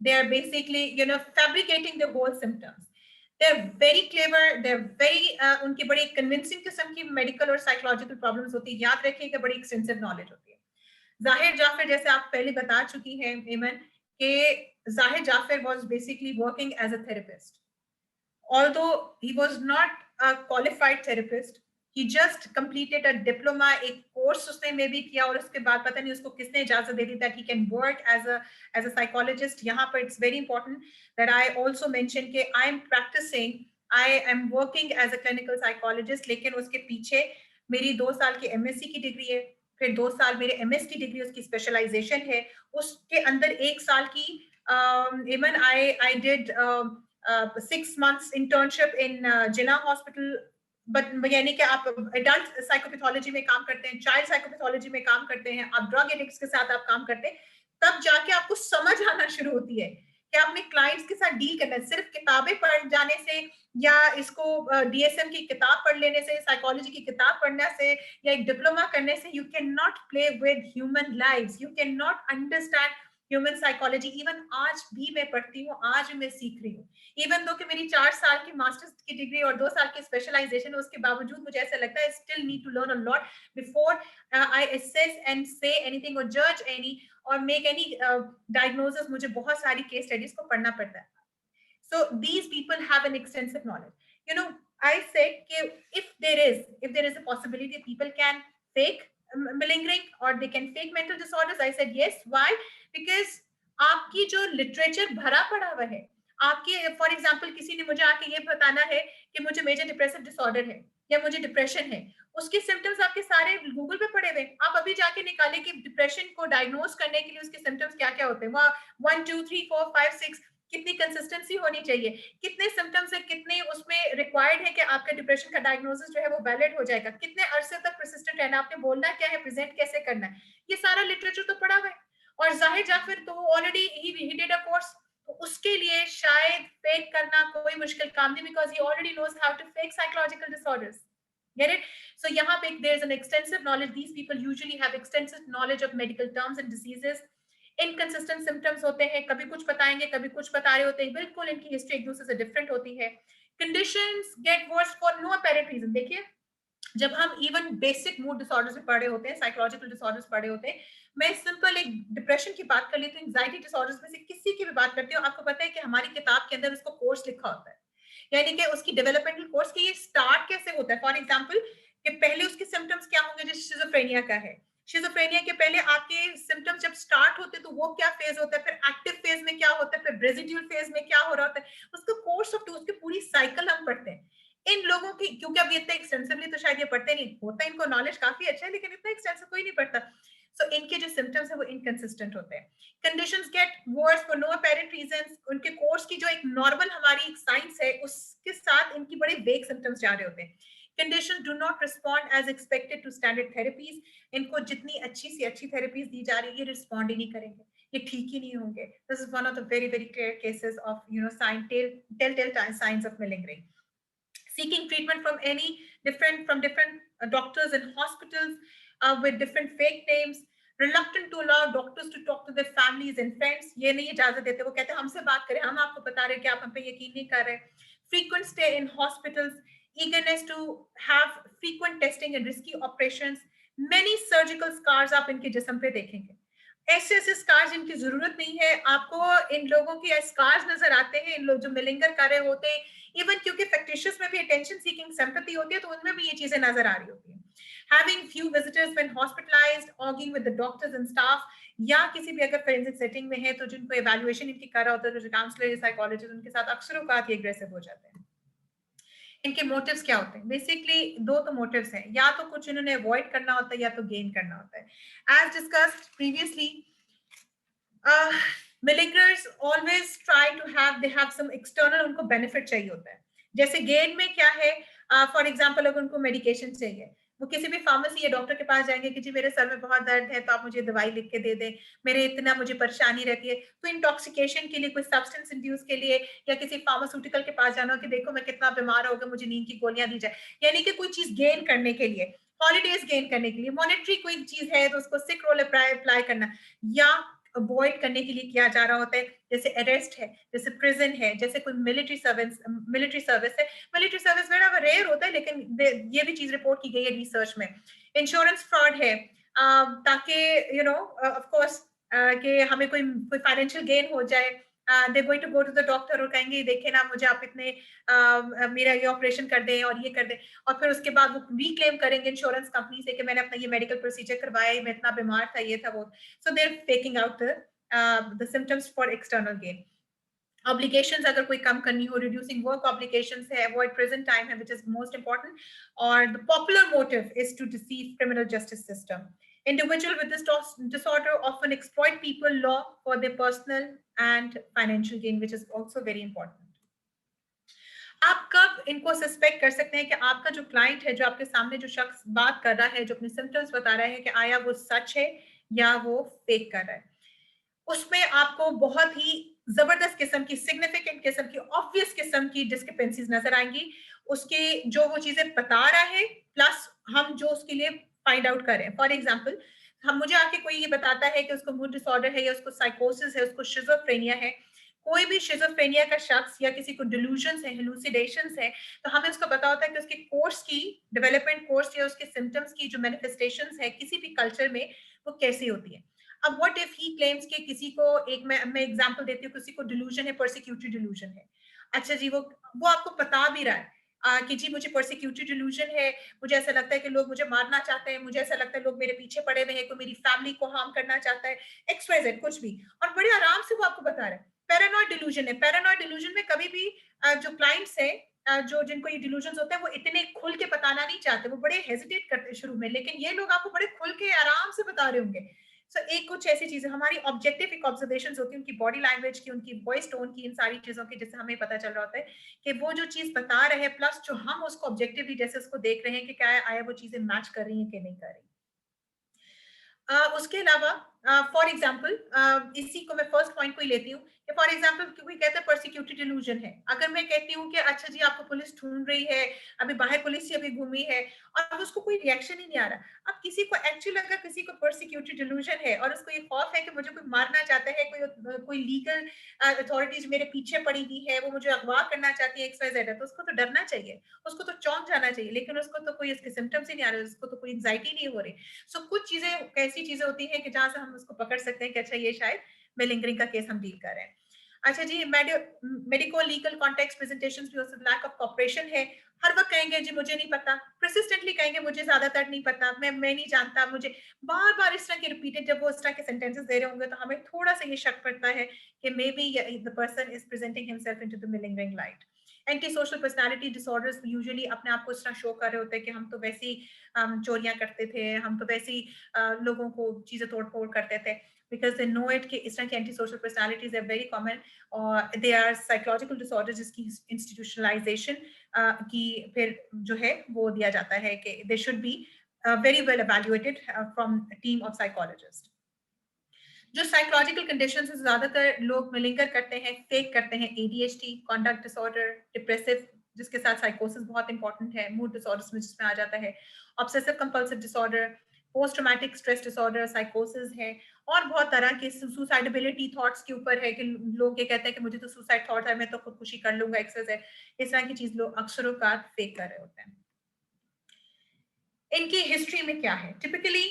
they are basically fabricating the whole symptoms. They're very clever, they're very उनकी बड़ी convincing किस्म की medical और psychological problems होती है, याद रखिए कि बड़ी extensive knowledge होती है। जाहिर जाफर, जैसे आप पहले बता चुकी हैं एमन, कि जाहिर Jafar was basically working as a therapist, although he was not a qualified therapist, he just completed a diploma, एक कोर्स उसने में भी किया और उसके बाद पता नहीं उसको किसने इजाजत दे दी that he can work as a psychologist। यहाँ पर it's very important that I also mention कि I am practicing, I am working as a clinical psychologist, लेकिन उसके पीछे मेरी 2 साल की MSc की डिग्री है, फिर 2 साल मेरे MS की डिग्री, उसकी स्पेशलाइजेशन है, उसके अंदर 1 साल की even I did 6 months internship in Jinnah Hospital, but यानी कि आप एडल्ट साइकोपैथोलॉजी में काम करते हैं, चाइल्ड साइकोपैथोलॉजी में काम करते हैं, आप ड्रग एडिक्ट्स के साथ आप काम करते हैं, तब जाके आपको समझ आना शुरू होती है कि आपने क्लाइंट्स के साथ डील करना है। सिर्फ किताबें पढ़ जाने से या इसको DSM की किताब पढ़ लेने से, साइकोलॉजी की किताब पढ़ने से या एक डिप्लोमा करने से you can not play with human lives, you can not understand human psychology. Even आज भी मैं पढ़ती हूँ, आज मैं सीख रही हूँ, इवन दो कि मेरी 4 साल की मास्टर्स की डिग्री और 2 साल की स्पेशलाइजेशन है, उसके बावजूद मुझे ऐसा लगता है still need to learn a lot before I assess and say anything और जज एनी और मेक एनी डायग्नोसिस। मुझे बहुत सारी केस स्टडीज को पढ़ना पड़ता है। So these people have an extensive knowledge. I said if there is a possibility people can fake malingering or they can fake mental disorders, I said yes. Why? Because आपकी जो literature भरा पड़ा हुआ है, आपके फॉर एग्जाम्पल किसी ने मुझे आके ये बताना है कि मुझे मेजर डिप्रेसिव डिसऑर्डर है या मुझे डिप्रेशन है, उसके सिम्टम्स आपके सारे गूगल पे पड़े हुए, आप अभी जाके निकालें कि डिप्रेशन को डायग्नोज करने के लिए उसके सिम्टम्स क्या क्या होते हैं, 1 2 3 4 5 6 कितनी कंसिस्टेंसी होनी चाहिए, कितने सिम्टम्स है, कितने उसमें रिक्वायर्ड है कि आपका डिप्रेशन का डायग्नोसिस जो है वो वैलिड हो जाएगा, कितने अरसे तक परसिस्टेंट रहना, आपने बोलना क्या है, प्रेजेंट कैसे करना है, ये सारा लिटरेचर तो पढ़ा हुआ है। और जाहिर जाफिर तो already he did a course, तो उसके लिए शायद फेक करना कोई मुश्किल काम नहीं, because he already knows how to fake psychological disorders. Get it? So यहाँ पे there's an extensive knowledge. These people usually have extensive knowledge of medical terms and diseases. Inconsistent symptoms होते हैं, कभी कुछ बताएंगे कभी कुछ बता रहे होते हैं, बिल्कुल इनकी हिस्ट्री एक दूसरे से डिफरेंट होती है। Conditions get worse for no apparent reason. देखिए, जब हम इवन बेसिक मूड डिसऑर्डर्स में पढ़े होते हैं, साइकोलॉजिकल डिसऑर्डर्स पढ़े होते हैं, मैं सिंपल एक डिप्रेशन की बात कर लेती हूँ, एंजाइटी डिसऑर्डर्स में से किसी की भी बात करती हूँ, आपको पता है कि हमारी किताब के अंदर उसको कोर्स लिखा होता है, यानी कि उसकी डेवलपमेंटल कोर्स की ये स्टार्ट कैसे होता है। फॉर एग्जाम्पल कि पहले उसके सिम्टम्स क्या होंगे, जैसे शिज़ोफ्रेनिया का है, शिज़ोफ्रेनिया के पहले आपके सिम्टम्स जब स्टार्ट होते हैं तो वो क्या फेज होता है, फिर एक्टिव फेज में क्या होता है, फिर रेजिड्यूल फेज में क्या हो रहा होता है, उसका कोर्स ऑफ उसकी पूरी साइकिल हम पढ़ते हैं। इन लोगों की, क्योंकि अब ये इतना एक्सटेंसिवली तो शायद ये पढ़ते नहीं, होता है इनको नॉलेज काफी अच्छा है, लेकिन इतना एक्सटेंसिव कोई नहीं पढ़ता। सो इनके जो सिम्टम्स है वो इनकंसिस्टेंट होते हैं। Conditions get worse for no apparent reasons. उनके कोर्स की जो एक नॉर्मल हमारी साइंस है उसके साथ इनकी बड़े वेग सिम्टम्स जा रहे होते हैं। Condition do not respond as expected to standard therapies. इनको जितनी अच्छी से अच्छी थेरेपीज दी जा रही है ये रिस्पॉन्ड ही नहीं करेंगे, ये ठीक ही नहीं होंगे। This is one of the very very clear cases of sign tell science of malingering. Seeking treatment from different doctors and hospitals with different fake names, reluctant to allow doctors to talk to their families and friends. ये नहीं इजाजत देते, वो कहते हैं हमसे बात करें, हम आपको बता रहे हैं कि आप हम पे यकीन नहीं कर रहे। Frequent stay in hospitals, eagerness to have frequent testing and risky operations. Many surgical scars आप इनके जिस्म पे देखेंगे, ऐसे ऐसे स्कार्स जिनकी जरूरत नहीं है आपको, इन लोगों के स्कार्स नजर आते हैं, इन लोग जो मिलिंगर कर रहे होते हैं, इवन क्योंकि फैक्टिशियस में भी अटेंशन सीकिंग सिंपैथी होती है तो उनमें भी ये चीजें नजर आ रही होती हैं। Having few visitors when hospitalised, arguing with the doctors and staff, या किसी भी अगर फोरेंसिक सेटिंग में है तो जिनको इवैल्यूएशन इनकी कर रहा होता है, जो काउंसलर या साइकोलॉजिस्ट, उनके साथ अक्सर औकात ये एग्रेसिव हो जाते हैं। इनके मोटिव्स क्या होते हैं? बेसिकली दो तो मोटिव्स हैं, या तो कुछ इन्होंने अवॉइड करना होता है या तो गेन करना होता है। As discussed previously, malingerers always try to have, they have some external, उनको बेनिफिट चाहिए होता है। जैसे गेन में क्या है, फॉर एग्जांपल अगर उनको मेडिकेशन चाहिए, वो किसी भी फार्मेसी या डॉक्टर के पास जाएंगे कि जी मेरे सर में बहुत दर्द है तो आप मुझे दवाई लिख के दे दें, मेरे इतना मुझे परेशानी रहती है, तो इंटॉक्सिकेशन के लिए, कोई सब्सटेंस इंड्यूस के लिए, या किसी फार्मास्यूटिकल के पास जाना कि देखो मैं कितना बीमार हो गया, मुझे नींद की गोलियां दी जाए, यानी कि कोई चीज गेन करने के लिए, हॉलीडेज गेन करने के लिए, मॉनेटरी कोई चीज है तो उसको सिक रोल अप्लाई करना, या अवॉइड करने के लिए किया जा रहा होता है, जैसे अरेस्ट है, जैसे प्रिजन है, जैसे कोई मिलिट्री सर्विस है। मिलिट्री सर्विस बड़ा रेयर होता है, लेकिन ये भी चीज रिपोर्ट की गई है रिसर्च में। इंश्योरेंस फ्रॉड है, ताकि ऑफ कोर्स कि हमें कोई फाइनेंशियल गेन हो जाए, they going to go to the doctor और कहेंगे देखिए ना मुझे आप इतने मेरा ये ऑपरेशन कर दें और ये कर दें, और फिर उसके बाद वो रीक्लेम करेंगे इंश्योरेंस कंपनी से कि मैंने अपना ये मेडिकल प्रोसीजर करवाया, मैं इतना बीमार था, ये था वो। So they are faking out the symptoms for external gain. Obligations अगर कोई कम करनी हो, रिड्यूसिंग वर्क ऑब्लिगेशंस है, अवॉइड प्रेजेंट टाइम है, व्हिच इज मोस्ट इंपॉर्टेंट। और the popular motive is to deceive criminal justice system. Individual with this disorder often exploit people law for their personal and financial gain, which is also very important. आप कब इनको suspect कर सकते हैं कि आपका जो क्लाइंट है, जो आपके सामने जो शख्स बात कर रहा है, जो अपने सिम्टम्स बता रहा है, कि आया वो सच है या वो फेक कर रहा है? उसमें आपको बहुत ही जबरदस्त किस्म की, सिग्निफिकेंट किस्म की, ऑब्वियस किस्म की डिस्क्रिपेंसीज नजर आएंगी। उसके जो वो चीजें बता रहा है प्लस हम जो उसके लिए फाइंड आउट करें। फॉर एग्जाम्पल, हम मुझे आके कोई ये बताता है कि उसको मूड डिसऑर्डर है, या उसको साइकोसिस है, उसको शिजोफ्रेनिया है। कोई भी शिजोफ्रेनिया का शख्स या किसी को डिल्यूजन्स है, हेलुसिनेशंस है, तो हमें उसको पता होता है कि उसके कोर्स की, डेवलपमेंट कोर्स या उसके सिम्टम्स की जो मैनिफेस्टेशंस है किसी भी कल्चर में, वो कैसी होती है। अब व्हाट इफ ही क्लेम्स कि किसी को, एक मैं एग्जांपल देती हूँ, किसी को डिल्यूजन है, परसिक्यूटरी डिल्यूजन है। अच्छा जी, वो आपको बता भी रहा है कि जी मुझे परसिक्यूटरी डिल्यूजन है, मुझे ऐसा लगता है कि लोग मुझे मारना चाहते हैं, मुझे ऐसा लगता है लोग मेरे पीछे पड़े हुए हैं, कोई मेरी फैमिली को हार्म करना चाहता है, एक्स वाई जेड कुछ भी, और बड़े आराम से वो आपको बता रहा है। पैरानॉइड डिल्यूजन है, पैरानॉइड डिल्यूजन में कभी भी जो क्लाइंट्स हैं, जो जिनको ये डिल्यूजन होते हैं, वो इतने खुल के बताना नहीं चाहते, वो बड़े हेजिटेट करते हैं शुरू में, लेकिन ये लोग आपको बड़े खुल के आराम से बता रहे होंगे सो एक कुछ ऐसी चीजें हमारी ऑब्जेक्टिव एक ऑब्जर्वेशंस होती है उनकी बॉडी लैंग्वेज की, उनकी वॉइस टोन की, इन सारी चीजों की, जिससे हमें पता चल रहा होता है कि वो जो चीज बता रहे हैं प्लस जो हम उसको ऑब्जेक्टिवली जैसे उसको देख रहे हैं कि क्या आया वो चीजें मैच कर रही हैं कि नहीं कर रही। उसके अलावा फॉर एग्जाम्पल इसी को मैं फर्स्ट पॉइंट को ही लेती हूँ कि फॉर एग्जाम्पल कोई कहता है परसिक्यूटेड डिलूजन है। अगर मैं कहती हूँ कि अच्छा जी आपको पुलिस ढूंढ रही है, अभी बाहर पुलिस ही अभी घूमी है और उसको कोई रिएक्शन ही नहीं आ रहा, अब किसी को एक्चुअली अगर किसी को परसिक्यूटेड डिलूजन है और उसको ये खौफ है कि मुझे कोई मारना चाहता है, कोई लीगल अथॉरिटीज मेरे पीछे पड़ी हुई है, वो मुझे अगवा करना चाहती है XYZ, तो उसको तो डरना चाहिए, उसको तो चौंक जाना चाहिए, लेकिन उसको तो कोई इसके सिम्टम्स ही नहीं आ रहे, उसको तो कोई एंग्जाइटी नहीं हो रही। सो कुछ चीजें ऐसी चीजें होती हैं कि जहां से हम उसको पकड़ सकते हैं कि अच्छा ये शायद मेलिंगरिंग का केस हम डील कर रहे हैं। अच्छा जी, मेडिको लीगल कॉन्टेक्स्ट प्रेजेंटेशंस भी हो सकते, लैक ऑफ कॉपरेशन है, हर वक्त कहेंगे जी मुझे नहीं पता, प्रेसिस्टेंटली कहेंगे मुझे ज्यादातर नहीं पता, मैं नहीं जानता, मुझे बार बार इस तरह के रिपीटेड जब वो इस तरह के सेंटेंसेस दे रहे होंगे तो हमें थोड़ा सा ये शक पड़ता है कि maybe the person is presenting himself into the malingering light. Anti social personality disorders usually अपने आप को इस तरह शो कर रहे होते हैं कि हम तो वैसी चोरियां करते थे, हम तो वैसी लोगों को चीजें तोड़ फोड़ करते थे, because they know it कि इस तरह की anti social personalities are very common और they are psychological disorders जिसकी institutionalization की फिर जो है वो दिया जाता है कि they should be very well evaluated from a team of psychologists। जो साइकोलॉजिकल कंडीशन से ज्यादातर लोग मिलिंगर करते हैं, फेक करते हैं, ADHD, कॉन्डक्ट डिसऑर्डर, डिप्रेसिव जिसके साथ साइकोसिस बहुत इंपॉर्टेंट है, मूड डिसऑर्डर्स में जिसमें आ जाता है, obsessive compulsive disorder, post traumatic stress disorder, साइकोसिस है, और बहुत तरह के सुसाइडेबिलिटी थॉट्स के ऊपर है कि लोग ये कहते हैं कि मुझे तो सुसाइड थॉट है, मैं तो खुदकुशी कर लूंगा, एक्सरसाइज, इस तरह की चीज लोग अक्सर फेक कर रहे होते हैं। इनकी हिस्ट्री में क्या है? Typically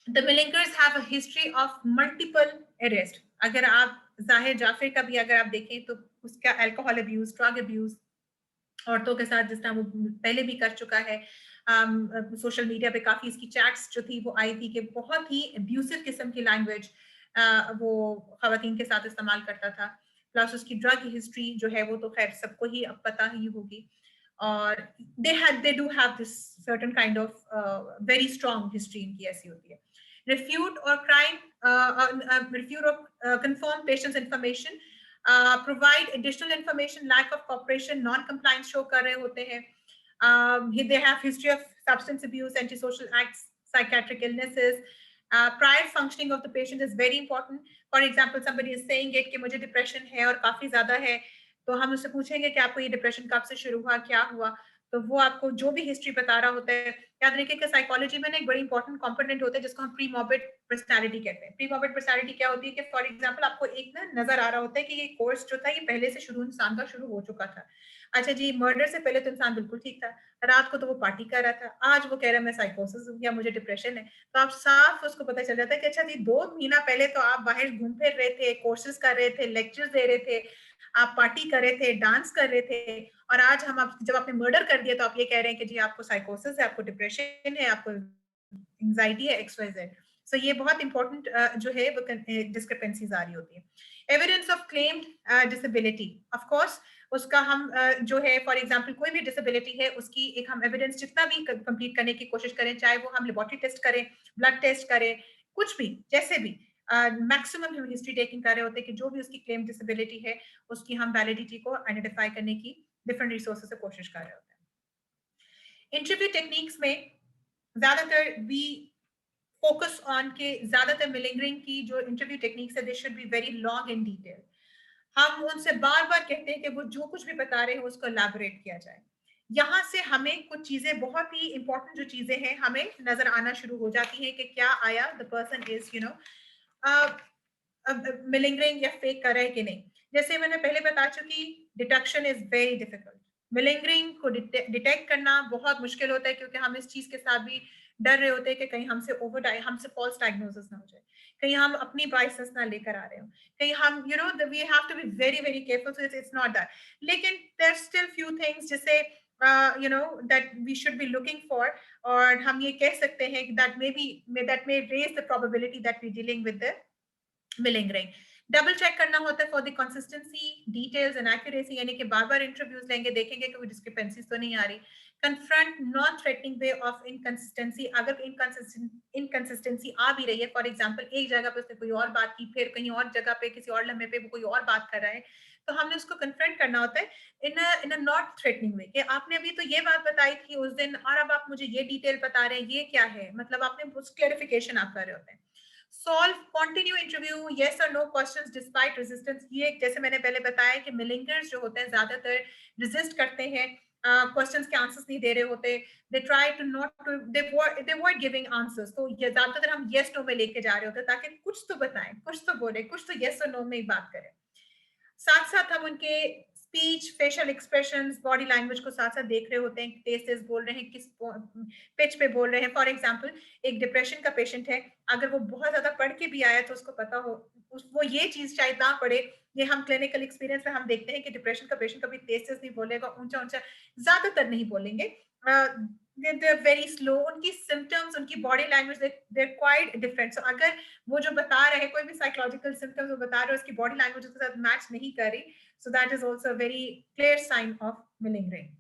The Milingers have a history of multiple arrest। अगर आप जाहिर जाफिर का भी अगर आप देखें तो उसका अल्कोहल अब्यूज, ड्रग अब्यूज, औरतों के साथ जिस तरह वो पहले भी कर चुका है, सोशल मीडिया पे काफी इसकी चैट्स जो थी वो आई थी कि बहुत ही अब्यूसिव किस्म की लैंग्वेज वो खवातीन के साथ इस्तेमाल करता था, प्लस उसकी ड्रग हिस्ट्री जो है वो तो खैर सबको ही अब पता ही होगी, और they do have this certain kind of very strong history इनकी ऐसी होती है। refute or crime refute or confirm patient's information, provide additional information, lack of cooperation, non compliance show कर रहे होते हैं, they have history of substance abuse, antisocial acts, psychiatric illnesses, prior functioning of the patient is very important। for example somebody is saying it कि मुझे depression है और काफी ज्यादा है, तो हम उससे पूछेंगे कि आपको ये डिप्रेशन कब से शुरू हुआ, क्या हुआ, तो वो आपको जो भी हिस्ट्री बता रहा होता है। याद रखिए कि साइकोलॉजी में ना एक बड़ी इंपॉर्टेंट कंपोनेंट होता है जिसको हम प्री मॉर्बिड पर्सनालिटी कहते हैं। प्री मॉर्बिड पर्सनालिटी क्या होती है कि फॉर एग्जांपल आपको एक ना नजर आ रहा होता है कि ये कोर्स जो था ये पहले से शुरू इंसान का शुरू हो चुका था। अच्छा जी, मर्डर से पहले तो इंसान बिल्कुल ठीक था, रात को तो वो पार्टी कर रहा था, आज वो कह रहा है मैं साइकोसिस हूँ या मुझे डिप्रेशन है, तो आप साफ उसको पता चल जाता है कि अच्छा जी 2 महीना पहले तो आप बाहर घूम फिर रहे थे, कोर्सेज कर रहे थे, लेक्चर्स दे रहे थे, आप पार्टी कर रहे थे, डांस कर रहे थे, और आज हम आप जब आपने मर्डर कर दिया तो आप ये कह रहे हैं कि जी आपको साइकोसिस है, आपको डिप्रेशन है, आपको एंजाइटी है, XYZ। सो ये बहुत इंपॉर्टेंट जो है वो डिस्क्रिपेंसीज आ रही होती है। Evidence of claimed disability, of course उसका हम जो है फॉर एग्जांपल कोई भी डिसेबिलिटी है उसकी एक हम एविडेंस जितना भी कंप्लीट करने की कोशिश करें, चाहे वो हम लेबोरेटरी टेस्ट करें, ब्लड टेस्ट करें, कुछ भी जैसे भी मैक्सिमम हम हिस्ट्री टेकिंग कर रहे होते हैं कि जो भी उसकी क्लेम डिसेबिलिटी है उसकी हम वैलिडिटी को आइडेंटिफाई करने की डिफरेंट रिसोर्सेज से कोशिश कर रहे होते हैं। इंटरव्यू टेक्निक्स में ज्यादातर वी फोकस ऑन के ज्यादातर मिलिंगरिंग की जो इंटरव्यू टेक्निक्स है they should be very long and detail. हम उनसे बार बार कहते हैं कि वो जो कुछ भी बता रहे हैं उसको एलैबोरेट किया जाए। यहाँ से हमें कुछ चीजें बहुत ही इंपॉर्टेंट जो चीजें हैं हमें नजर आना शुरू हो जाती हैं कि क्या आया the person is you know malingering या फेक कर रहा है कि नहीं। जैसे मैंने पहले बता चुकी, डिटेक्शन इज वेरी डिफिकल्ट। मिलिंगरिंग को डिटेक्ट करना बहुत मुश्किल होता है क्योंकि हम इस चीज के साथ भी डर रहे होते हैं कि कहीं हमसे फॉल्स डायग्नोसिस ना हो जाए, कहीं हम अपनी बायसेस ना लेकर आ रहे हो, कहीं हम we have to be very very careful, so it's not that. लेकिन देयर स्टिल फ्यू थिंग्स जिसे that we should be looking for, और हम ये कह सकते हैं कि that may raise the probability that we dealing with the malingering. Double check करना होता है for the consistency, details and accuracy, यानी कि बार बार इंटरव्यूज लेंगे, देखेंगे कि कोई डिस्क्रिपेंसीज तो नहीं आ रही, confront non-threatening way of inconsistency. अगर inconsistency आ भी रही है, for example एक जगह पे उसने कोई और बात की, फिर कहीं और जगह पे किसी और लम्हे पे वो कोई और बात कर रहा है, तो हमने उसको confront करना होता है in a not threatening way, कि आपने अभी तो ये बात बताई थी उस दिन और अब आप मुझे ये डिटेल बता रहे हैं, ये क्या है, मतलब आपने उस क्लैरिफिकेशन आप कर रहे होते हैं. Solve continue interview yes or no questions despite resistance. ये जैसे मैंने पहले बताया कि मिलिंगर्स जो होते हैं ज्यादातर resist करते हैं, क्वेश्चंस के आंसर्स नहीं दे रहे होते, they try to not to they avoid giving answers. तो ये ज्यादातर हम यस नो में लेके जा रहे होते हैं ताकि कुछ तो बताएं, कुछ तो बोले, कुछ तो यस और नो में ही बात करें. साथ साथ हम उनके speech, facial expressions, body language को साथ साथ देख रहे होते हैं, तेज तेज बोल रहे हैं, किस पिच पे बोल रहे हैं. फॉर एग्जांपल एक डिप्रेशन का पेशेंट है, अगर वो बहुत ज्यादा पढ़ के भी आया तो उसको पता हो वो ये चीज शायद ना पढ़े. ये हम क्लिनिकल एक्सपीरियंस में हम देखते हैं कि डिप्रेशन का पेशेंट कभी तेज तेज नहीं बोलेगा, ऊंचा ऊंचा ज्यादातर नहीं बोलेंगे. they're very slow. उनकी symptoms, उनकी body language, they're quite different. So अगर वो जो बता रहे हैं कोई भी psychological symptoms वो बता रहे हैं उसकी body language उसके साथ match नहीं कर रही, so that is also a very clear sign of malingering.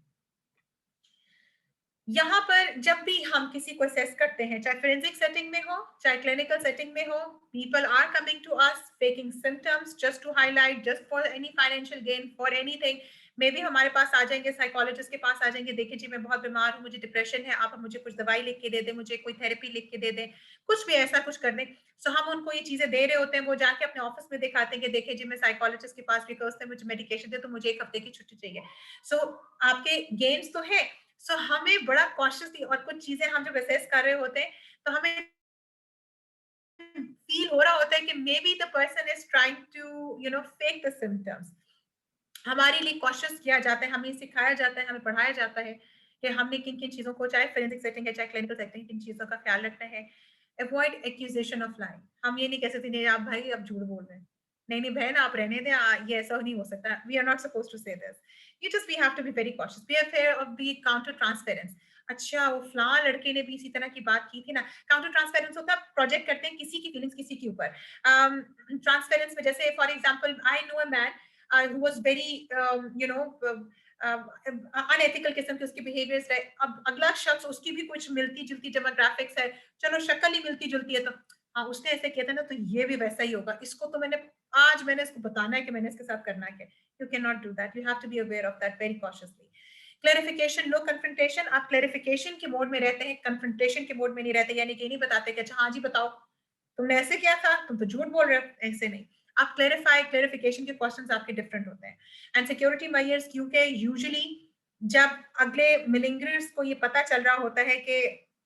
यहाँ पर जब भी हम किसी को असेस करते हैं, चाहे फोरेंसिक सेटिंग में हो, चाहे क्लिनिकल सेटिंग में हो, people are coming to us faking symptoms just to highlight, just for any financial gain, for anything. मे भी हमारे पास आ जाएंगे, साइकोलॉजिस्ट के पास आ जाएंगे, देखिए जी मैं बहुत बीमार हूँ, मुझे डिप्रेशन है, आप मुझे कुछ दवाई लिख के दे दें, मुझे कोई थेरेपी लिख के दे दें, कुछ भी ऐसा कुछ कर दें. सो हम उनको ये चीजें दे रहे होते हैं, वो जाके अपने ऑफिस में दिखाते हैं कि देखिए जी मैं साइकोलॉजिस्ट के पास रिकर्स थे, मुझे मेडिकेशन दे तो मुझे 1 हफ्ते की छुट्टी चाहिए. सो आपके गेम्स तो है. सो हमें बड़ा कॉशियसली, और कुछ चीजें हम जब असेस कर रहे होते हैं तो हमें फील हो रहा होता है कि maybe the person is trying to fake the symptoms. हमारे लिए कॉशियस किया जाता है, हमें सिखाया जाता है, हमें पढ़ाया जाता है कि हमने किन किन चीजों को, चाहे फोरेंसिक सेटिंग है चाहे क्लिनिकल सेटिंग, किन चीजों का ख्याल रखना है. Avoid accusation of lying. हम ये नहीं कह सकते नहीं आप भाई आप झूठ बोल रहे हैं, नहीं नहीं बहन आप रहने दें, ये ऐसा नहीं हो सकता. We are not suppose to say this. You just we have to be very cautious. Be aware of the counter transference. अच्छा वो फलां लड़के ने भी इसी तरह की बात की थी ना. काउंटर ट्रांसपेरेंस होता है प्रोजेक्ट करते हैं किसी की फीलिंग्स किसी के ऊपर. ट्रांसपेरेंस में जैसे for example I know a man who was very unethical किस्म के उसके बिहेवियर्स है. अब अगला शख्स उसकी भी कुछ मिलती जुलती डेमोग्राफिक्स है, चलो शक्ल ही मिलती जुलती है, तो हाँ उसने ऐसे किया था ना तो ये भी वैसा ही होगा, इसको तो मैंने इसको बताना है कि मैंने इसके साथ करना है. You can not do that. You have to be aware of that very cautiously. Clarification, no confrontation. आप क्लैरिफिकेशन के मोड में रहते हैं, कन्फ्रंटेशन के मोड में नहीं रहते, यानी कि नहीं बताते कि अच्छा हाँ जी बताओ तुमने ऐसे किया था, तुम तो झूठ बोल रहे हो, ऐसे नहीं. आप क्लैरिफिकेशन के क्वेश्चंस आपके डिफरेंट होते हैं. एंड सिक्योरिटी मेजर्स, क्योंकि यूजुअली जब अगले मिलिंगर्स को ये पता चल रहा होता है कि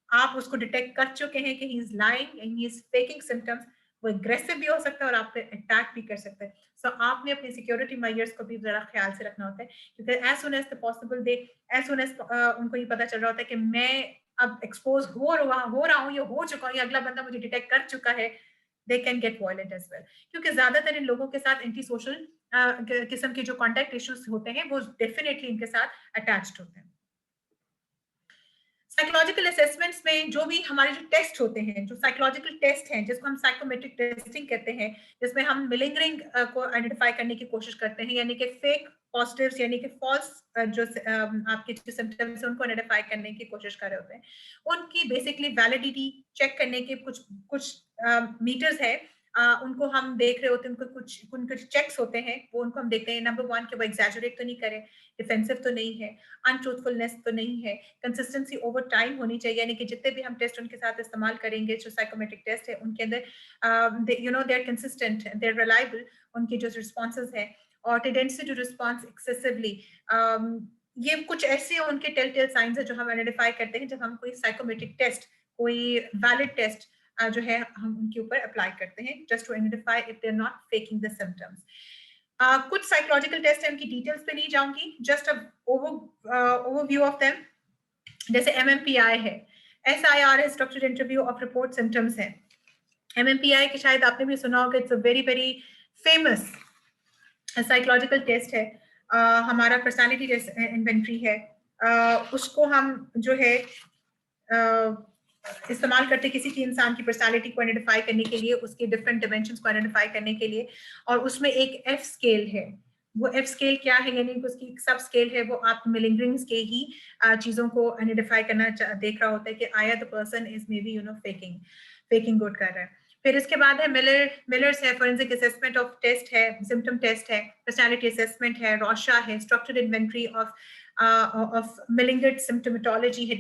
आप उसको डिटेक्ट कर चुके हैं कि he is lying and he is faking symptoms, वो एग्रेसिव भी हो सकता है और आप पे अटैक भी कर सकते हैं. सो आपने अपने सिक्योरिटी मेजर्स को भी जरा ख्याल से रखना होता है, क्योंकि as soon as the possible they, as soon as उनको ये पता चल रहा होता है कि मैं अब एक्सपोज हो रहा हूँ या हो चुका हूँ या अगला बंदा मुझे डिटेक्ट कर चुका है, they can get violent as well. क्योंकि ज्यादातर इन लोगों के साथ एंटी सोशल किस्म के जो कॉन्टैक्ट इश्यूज होते हैं वो डेफिनेटली इनके साथ अटैच्ड होते हैं. साइकोलॉजिकल असेसमेंट्स में जो भी हमारे जो टेस्ट होते हैं, जो साइकोलॉजिकल टेस्ट हैं जिसको हम साइकोमेट्रिक टेस्टिंग कहते हैं, जिसमें हम मिलिंगरिंग को आइडेंटिफाई करने की कोशिश करते हैं, यानी कि फेक पॉजिटिव्स यानी कि फॉल्स जो आपके जो सिम्टम्स हैं उनको आइडेंटिफाई करने की कोशिश कर रहे होते हैं. उनकी बेसिकली वैलिडिटी चेक करने के कुछ मीटर्स है, उनको हम देख रहे होते हैं, उनके चेक्स होते हैं, वो उनको हम देखते हैं. नंबर 1 कि वो एग्जैजरेट तो नहीं करे, डिफेंसिव तो नहीं है, अनट्रूथफुलनेस तो नहीं है, कंसिस्टेंसी ओवर टाइम होनी चाहिए, यानी कि जितने भी हम टेस्ट उनके साथ इस्तेमाल करेंगे, जो साइकोमेट्रिक टेस्ट है उनके अंदर they are consistent, they are reliable, उनकी जो रिस्पॉन्सेज है, और टेंडेंसी टू रिस्पॉन्स एक्सेसिवली. ये कुछ ऐसे उनके टेल साइंस है जो हम आइडेंटिफाई करते हैं जब हम कोई साइकोमेट्रिक टेस्ट, कोई वैलिड टेस्ट जो है हम उनके ऊपर अप्लाई करते हैं, just to identify if they are not faking the symptoms. कुछ साइकोलॉजिकल टेस्ट है, उनकी डिटेल्स पे नहीं जाऊंगी, जस्ट ओवरव्यू ऑफ देम. जैसे MMPI है, SIR है, structured interview of report symptoms है. MMPI की शायद आपने भी सुना होगा, it's a very very famous psychological test है. हमारा पर्सनालिटी इन्वेंट्री है, उसको हम जो है इस्तेमाल करते किसी की इंसान की पर्सनालिटी को आइडेंटिफाई करने के लिए, उसके डिफरेंट डिमेंशंस को आइडेंटिफाई करने के लिए, और उसमें एक F स्केल है वो एफ स्केल क्या है, यानी कि उसकी सब स्केल है, वो आप मिलिंगरिंग्स के ही चीजों को आइडेंटिफाई करना देख रहा होता है कि आया the person is may be faking good कर रहा है। फिर इसके बाद है मिलर्स है, फोरेंसिक असेसमेंट ऑफ टेस्ट है, सिम्टम टेस्ट है, पर्सनालिटी असेसमेंट है, रोशा है, स्ट्रक्चर्ड इन्वेंट्री ऑफ मिलिंगर्ड सिम्टोमेटोलॉजी है,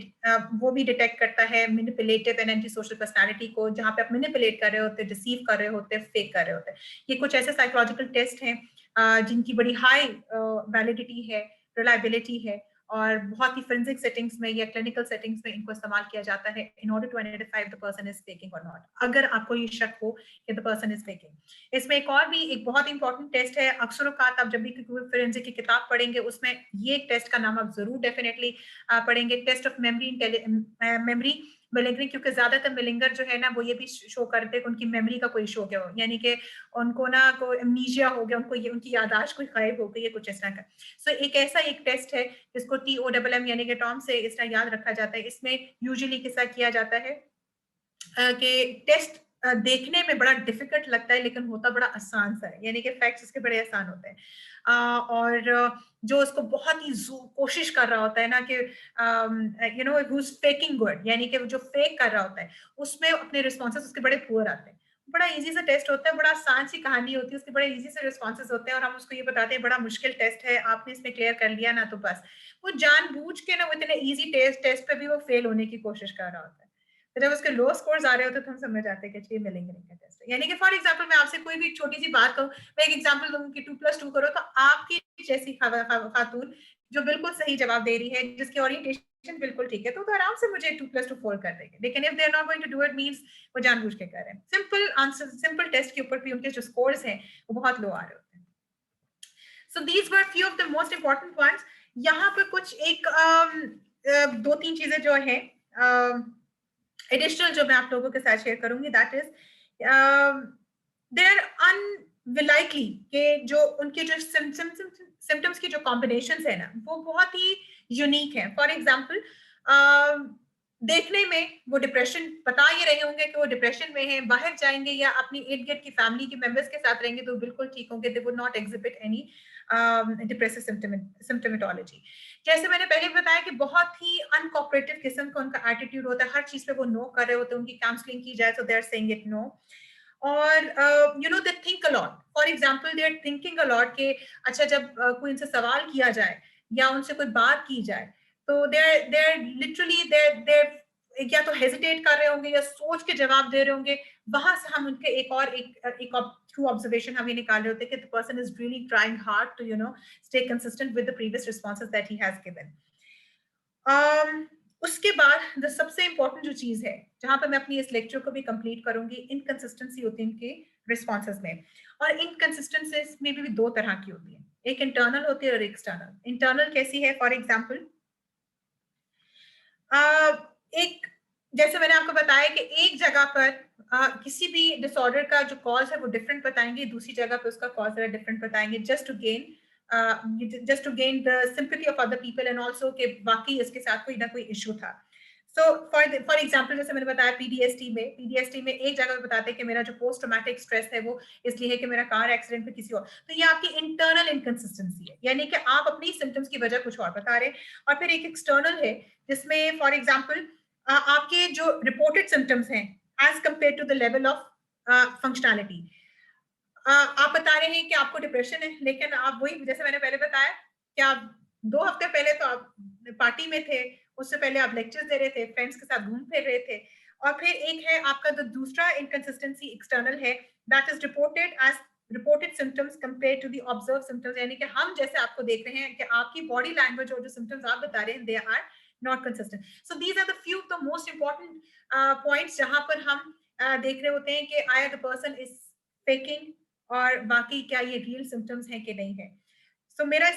वो भी डिटेक्ट करता है manipulative and anti social personality को, जहाँ पे आप मैनिपुलेट कर रहे होते हैं, डिसीव कर रहे होते हैं, फेक कर रहे होते हैं। ये कुछ ऐसे साइकोलॉजिकल टेस्ट हैं जिनकी बड़ी हाई वैलिडिटी है, रिलायबिलिटी है, और बहुत ही फोरेंसिक सेटिंग्स में या क्लिनिकल सेटिंग्स में इनको इस्तेमाल किया जाता है in order to identify the person is faking और नॉट, अगर आपको ये शक हो कि द पर्सन इज फेकिंग। इसमें एक और भी एक बहुत इंपॉर्टेंट टेस्ट है, अक्सर औकात आप जब भी फोरेंसिक की किताब पढ़ेंगे उसमें ये एक टेस्ट का नाम आप जरूर डेफिनेटली पढ़ेंगे, टेस्ट ऑफ मेमोरी मिलिंगरिंग, क्योंकि ज्यादातर मिलिंगर जो है ना वो ये भी शो करते हैं कि उनकी मेमोरी का कोई शो क्या हो, यानी कि उनको ना कोई एमनीशिया हो गया, उनको ये उनकी याददाश्त कोई गायब हो गई है, कुछ इस तरह का। सो एक ऐसा एक टेस्ट है जिसको TOMM यानी कि टॉम से इस तरह याद रखा जाता है। इसमें यूजुअली किसा किया जाता है कि टेस्ट देखने में बड़ा डिफिकल्ट लगता है लेकिन होता बड़ा आसान सा है, यानी कि फैक्ट्स इसके बड़े आसान होते हैं, और जो उसको बहुत ही कोशिश कर रहा होता है ना कि you know who's faking good, यानी कि जो फेक कर रहा होता है उसमें अपने रिस्पॉन्सेस उसके बड़े पुअर आते हैं। बड़ा इजी सा टेस्ट होता है, बड़ा आसान सी कहानी होती है, उसके बड़े इजी से रिस्पॉन्सेस होते हैं और हम उसको ये बताते हैं बड़ा मुश्किल टेस्ट है, आपने इसमें क्लियर कर लिया ना तो बस। वो जानबूझ के ना वो इतने इजी टेस्ट पे भी वो फेल होने की कोशिश कर रहा होता है। तो जब उसके लो स्कोर्स आ रहे होते तो हम समझ जाते हैं कि ये मिलिंगरिंग का टेस्ट है। यानी कि फॉर एग्जांपल मैं आपसे कोई भी छोटी सी बात कहूँ, मैं एक एग्जांपल दूं कि 2+2 करो, तो आपकी जैसी खातून जो बिल्कुल सही जवाब दे रही है, जिसकी ओरिएंटेशन बिल्कुल ठीक है, तो आराम से मुझे 2+2 4 कर देंगे। लेकिन if they are not going to do it means वो जानबूझ के कर रहे हैं। सिंपल आंसर, सिंपल टेस्ट के ऊपर भी उनके जो स्कोर्स हैं वो बहुत लो आ रहे होते हैं। So these were few of the most important points. यहाँ पर कुछ एक दो तीन चीजें जो है एडिशनल जो मैं आप लोगों के साथ शेयर करूंगी, दैट इज देयर अनलाइकली के जो उनके जो सिम्टम्स की जो कॉम्बिनेशंस है ना वो बहुत ही यूनिक है। फॉर एग्जांपल देखने में वो डिप्रेशन बता ये रहे होंगे कि वो डिप्रेशन में है, बाहर जाएंगे या अपनी इर्द गिर्द की फैमिली के मेंबर्स के साथ रहेंगे तो बिल्कुल ठीक होंगे, they would not exhibit any depressive symptomatology. जैसे मैंने पहले बताया कि बहुत ही अनकोऑपरेटिव किस्म का उनका एटीट्यूड होता है, हर चीज पे वो नो कर रहे होते हैं, उनकी काउंसलिंग की जाए तो they are saying it no. और you know they think a lot, for example they are thinking a lot कि अच्छा जब कोई इनसे सवाल किया जाए या उनसे कोई बात की जाए तो दे लिटरली दे या तो हेजिटेट कर रहे होंगे या सोच के जवाब दे रहे होंगे। वहां से हम उनके एक थ्रू ऑब्जर्वेशन हम ये निकाल रहे होते हैं कि the person is really trying hard to you know stay consistent with the previous responses that he has given. उसके बाद सबसे इंपॉर्टेंट जो चीज है जहां पर मैं अपनी इस लेक्चर को भी कंप्लीट करूंगी, इनकंसिस्टेंसी होती है इनके रिस्पॉन्सेज में। और इनकंसिस्टेंसीज में भी दो तरह की होती है, एक इंटरनल होती है और एक्सटर्नल। इंटरनल कैसी है? फॉर एग्जाम्पल एक जैसे मैंने आपको बताया कि एक जगह पर किसी भी डिसऑर्डर का जो कॉज है वो डिफरेंट बताएंगे, दूसरी जगह पर उसका कॉज जरा डिफरेंट बताएंगे, just to gain the sympathy of other people and also कि बाकी इसके साथ कोई ना कोई इशू था। सो फॉर एग्जांपल जैसे मैंने बताया पीडीएसटी में एक जगह बताते हैं कि मेरा जो पोस्ट ट्रॉमेटिक स्ट्रेस है वो इसलिए है कि मेरा कार एक्सीडेंट में किसी और, तो ये आपकी इंटरनल इनकंसिस्टेंसी है, यानी कि आप अपनी सिम्टम्स की वजह कुछ और बता रहे हैं। और फिर एक एक्सटर्नल है जिसमें फॉर एग्जांपल आपके जो रिपोर्टेड सिम्टम्स हैं as compare to the level of functionality. आप बता रहे हैं कि आपको डिप्रेशन है, लेकिन आप वही जैसे मैंने पहले बताया कि आप 2 हफ्ते पहले तो आप पार्टी में थे, उससे पहले आप लेक्चर्स दे रहे थे, फ्रेंड्स के साथ घूम फिर रहे थे। और फिर एक है आपका जो दूसरा इनकंसिस्टेंसी एक्सटर्नल है, that is reported symptoms compare to the observe symptoms, यानी कि हम जैसे आपको देख रहे हैं कि आपकी बॉडी लैंग्वेज और जो सिम्टम्स आप बता रहे हैं they are not consistent. So these are the few the most important points जहां पर हम देख रहे होते हैं कि आया द पर्सन इज फेकिंग और बाकी क्या ये रियल सिम्टम्स हैं कि नहीं है। सो मेरा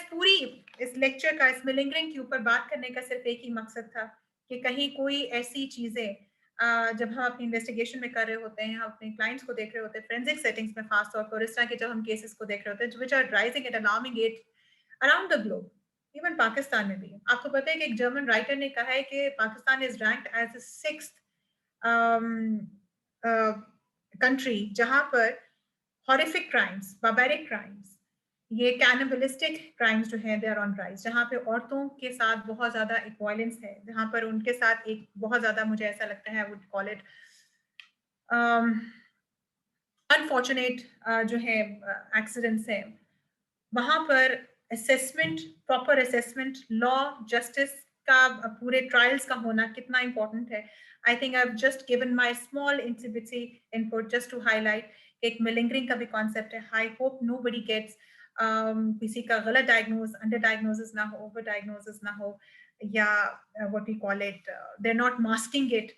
इस लेक्चर का इस मिलिंगरिंग के ऊपर बात करने का सिर्फ एक ही मकसद था कि कहीं कोई ऐसी चीजें जब हम अपनी इन्वेस्टिगेशन में कर रहे होते हैं, हम अपने क्लाइंट्स को देख रहे होते हैं फोरेंसिक सेटिंग्स में खास तौर पर, इस तरह के जब हम केसेस को देख रहे होते हैं which are rising at alarming rate around the globe, even Pakistan में भी। आपको पता है कि एक जर्मन राइटर ने कहा है कि Pakistan is ranked as the 6th country जहां पर horrific crimes, barbaric crimes, ये कैनिबलिस्टिक क्राइम्स जो हैं दे आर ऑन राइज, जहाँ पे औरतों के साथ बहुत ज्यादा एक वायलेंस है, जहाँ पर उनके साथ एक बहुत ज्यादा, मुझे ऐसा लगता है, I would call it unfortunate जो है एक्सीडेंट्स हैं, वहां पर assessment, proper assessment, law justice का पूरे ट्रायल्स का होना कितना इंपॉर्टेंट है. I think I have just given my small intimacy input just to highlight. एक मिलिंगरिंग का भी कॉन्सेप्ट है. आई होप नोबडी गेट्स किसी का गलत डायग्नोज, अंडर डायग्नोसिस ना हो, ओवर डायग्नोसिस ना हो, या what we call it, they are not masking it,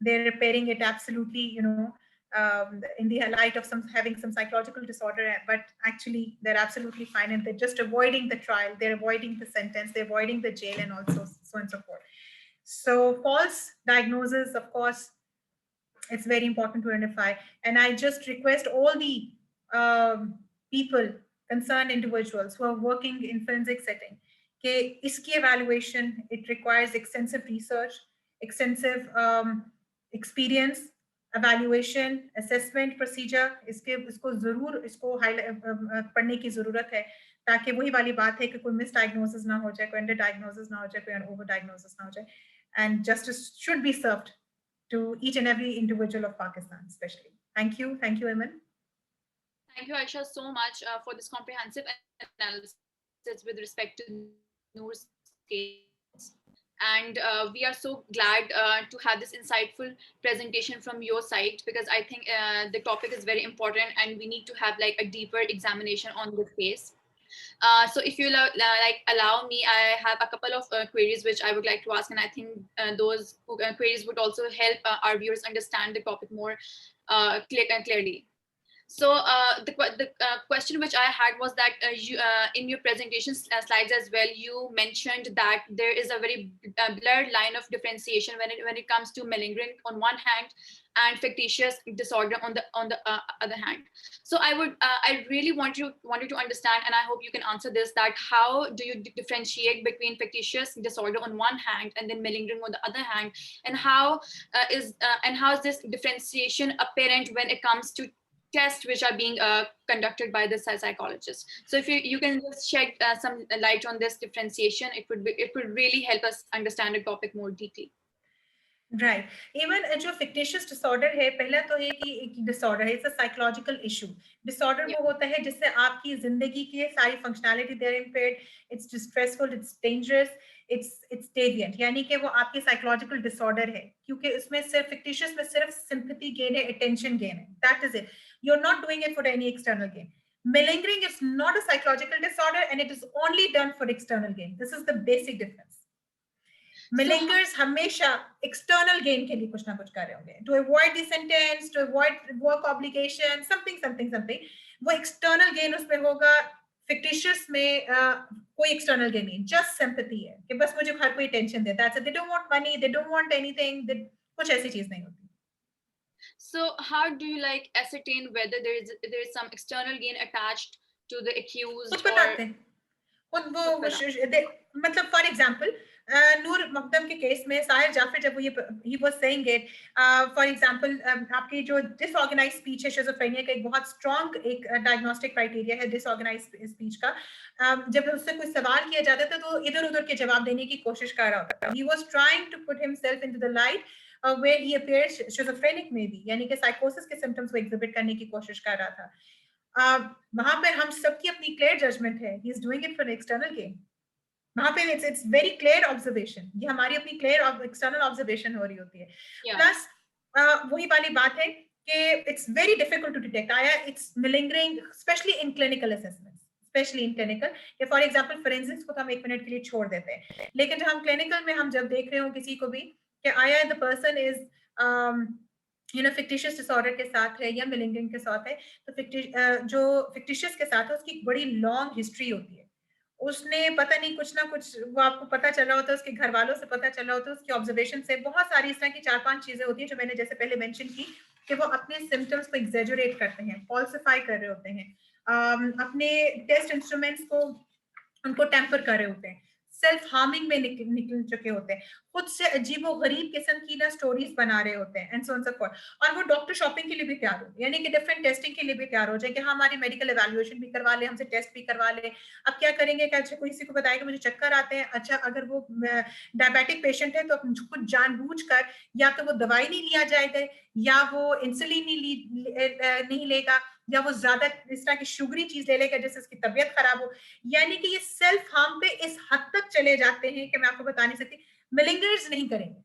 they are repairing it absolutely, in the light of having some psychological disorder, but actually they're absolutely fine and they're just avoiding the trial, they're avoiding the sentence, they're avoiding the jail, and also so on and so forth. So false diagnosis, of course, it's very important to identify. And I just request all the people, concerned individuals who are working in forensic setting, कि इसकी evaluation, it requires extensive research, extensive experience, evaluation, assessment procedure. इसको जरूर इसको पढ़ने की जरूरत है, ताकि वही वाली बात है कि कोई मिस डायग्नोसिस ना हो जाए, कोई अंडर डायग्नोसिस ना हो जाए, कोई ओवर डायग्नोसिस ना हो जाए. And justice should be served to each and every individual of Pakistan, especially. Thank you. Thank you, Eman. Thank you, Aisha, so much for this comprehensive analysis with respect to Noor's case. And we are so glad to have this insightful presentation from your side, because I think the topic is very important and we need to have like a deeper examination on this case. So if you allow me, I have a couple of queries which I would like to ask, and I think those queries would also help our viewers understand the topic more clearly. So the question which I had was that you, in your presentation slides as well, you mentioned that there is a very blurred line of differentiation when it comes to malingering on one hand and fictitious disorder on the other hand. So I really wanted to understand, and I hope you can answer this, that how do you differentiate between fictitious disorder on one hand and then malingering on the other hand, and how is this differentiation apparent when it comes to tests which are being conducted by the psychologists? So if you can just shed some light on this differentiation, it would really help us understand the topic more deeply. Right. Even जो fictitious disorder है, पहला तो है कि एक disorder है, it's a psychological issue. Disorder वो होता है जिससे आपकी जिंदगी की सारी functionality there impaired, it's distressful, it's dangerous, it's deviant. यानी कि वो आपकी psychological disorder है, क्योंकि उसमें सिर्फ fictitious में सिर्फ sympathy gain है, attention gain है. That is it. You're not doing it for any external gain. Malingering is not a psychological disorder and it is only done for external gain. This is the basic difference. Malingers हमेशा external gain के लिए कुछ ना कुछ कर रहे होंगे, to avoid the sentence, to avoid work obligation, something. वो external gain उसमें होगा. Fictitious में कोई external gain नहीं, just sympathy है कि बस मुझे हर कोई attention देता है. They don't want money, they don't want anything, कुछ ऐसी चीज नहीं होती. So how do you ascertain whether there is some external gain attached to the accused? खुद बताते हैं. खुद वो मतलब for example, नूर मकदम के केस में साहिर जाफर जब वो ये he was saying it, for example, आपकी जो disorganized speech है, schizophrenia का एक बहुत strong एक diagnostic criteria है disorganized speech का. जब उससे कोई सवाल किया जाता था तो इधर-उधर के जवाब देने की कोशिश कर रहा होता था. He was trying to put himself into the light where he appears schizophrenic maybe, यानी कि psychosis के symptoms को exhibit करने की कोशिश कर रहा था. वहां पे हम सबकी अपनी clear judgment है. He is doing it for an external gain. वहां पे it's very clear observation. ये हमारी अपनी clear external observation हो रही होती है. Plus वही वाली बात है कि it's very difficult to detect. It's malingering, especially in clinical assessments. Especially in clinical. कि for example forensics को तो हम 1 मिनट के लिए छोड़ देते हैं. लेकिन जब हम clinical में हम जब देख रहे हो किसी को भी कि आया the person is fictitious disorder के साथ है या malingering के साथ है, तो जो fictitious के साथ है उसकी बड़ी long history होती है. उसने पता नहीं कुछ ना कुछ वो आपको पता चल रहा होता है, उसके घर वालों से पता चल रहा होता है, उसकी ऑब्जर्वेशन से. बहुत सारी इस तरह की 4-5 चीजें होती हैं जो मैंने जैसे पहले मेंशन की कि वो अपने सिम्टम्स को एग्जैजरेट करते हैं, फॉल्सिफाई कर रहे होते हैं, अपने टेस्ट इंस्ट्रूमेंट्स को उनको टेम्पर कर रहे होते हैं. सेल्फ हार्मिंग में निकल चुके होते हैं, खुद से अजीबो गरीब किस्म की ना स्टोरीज बना रहे होते हैं and so on so fourth, और वो डॉक्टर शॉपिंग के लिए भी तैयार हो, यानी कि डिफरेंट टेस्टिंग के लिए भी तैयार हो जाए कि हाँ हमारी मेडिकल एवेल्युएशन भी करवा ले, हमसे टेस्ट भी करवा ले। अब क्या करेंगे कि अच्छा कोई किसी को बताया कि मुझे चक्कर आते हैं, अच्छा अगर वो डायबिटिक पेशेंट है तो कुछ जानबूझकर या तो वो दवाई नहीं लिया जाएगा, या वो इंसुलिन नहीं लेगा, या वो ज्यादा इस तरह की शुगरी चीज ले लेगा जिससे उसकी तबीयत खराब हो। यानी कि ये सेल्फ हार्म पे इस हद तक चले जाते हैं कि मैं आपको बता नहीं सकती। मिलिंगर्स नहीं करेंगे,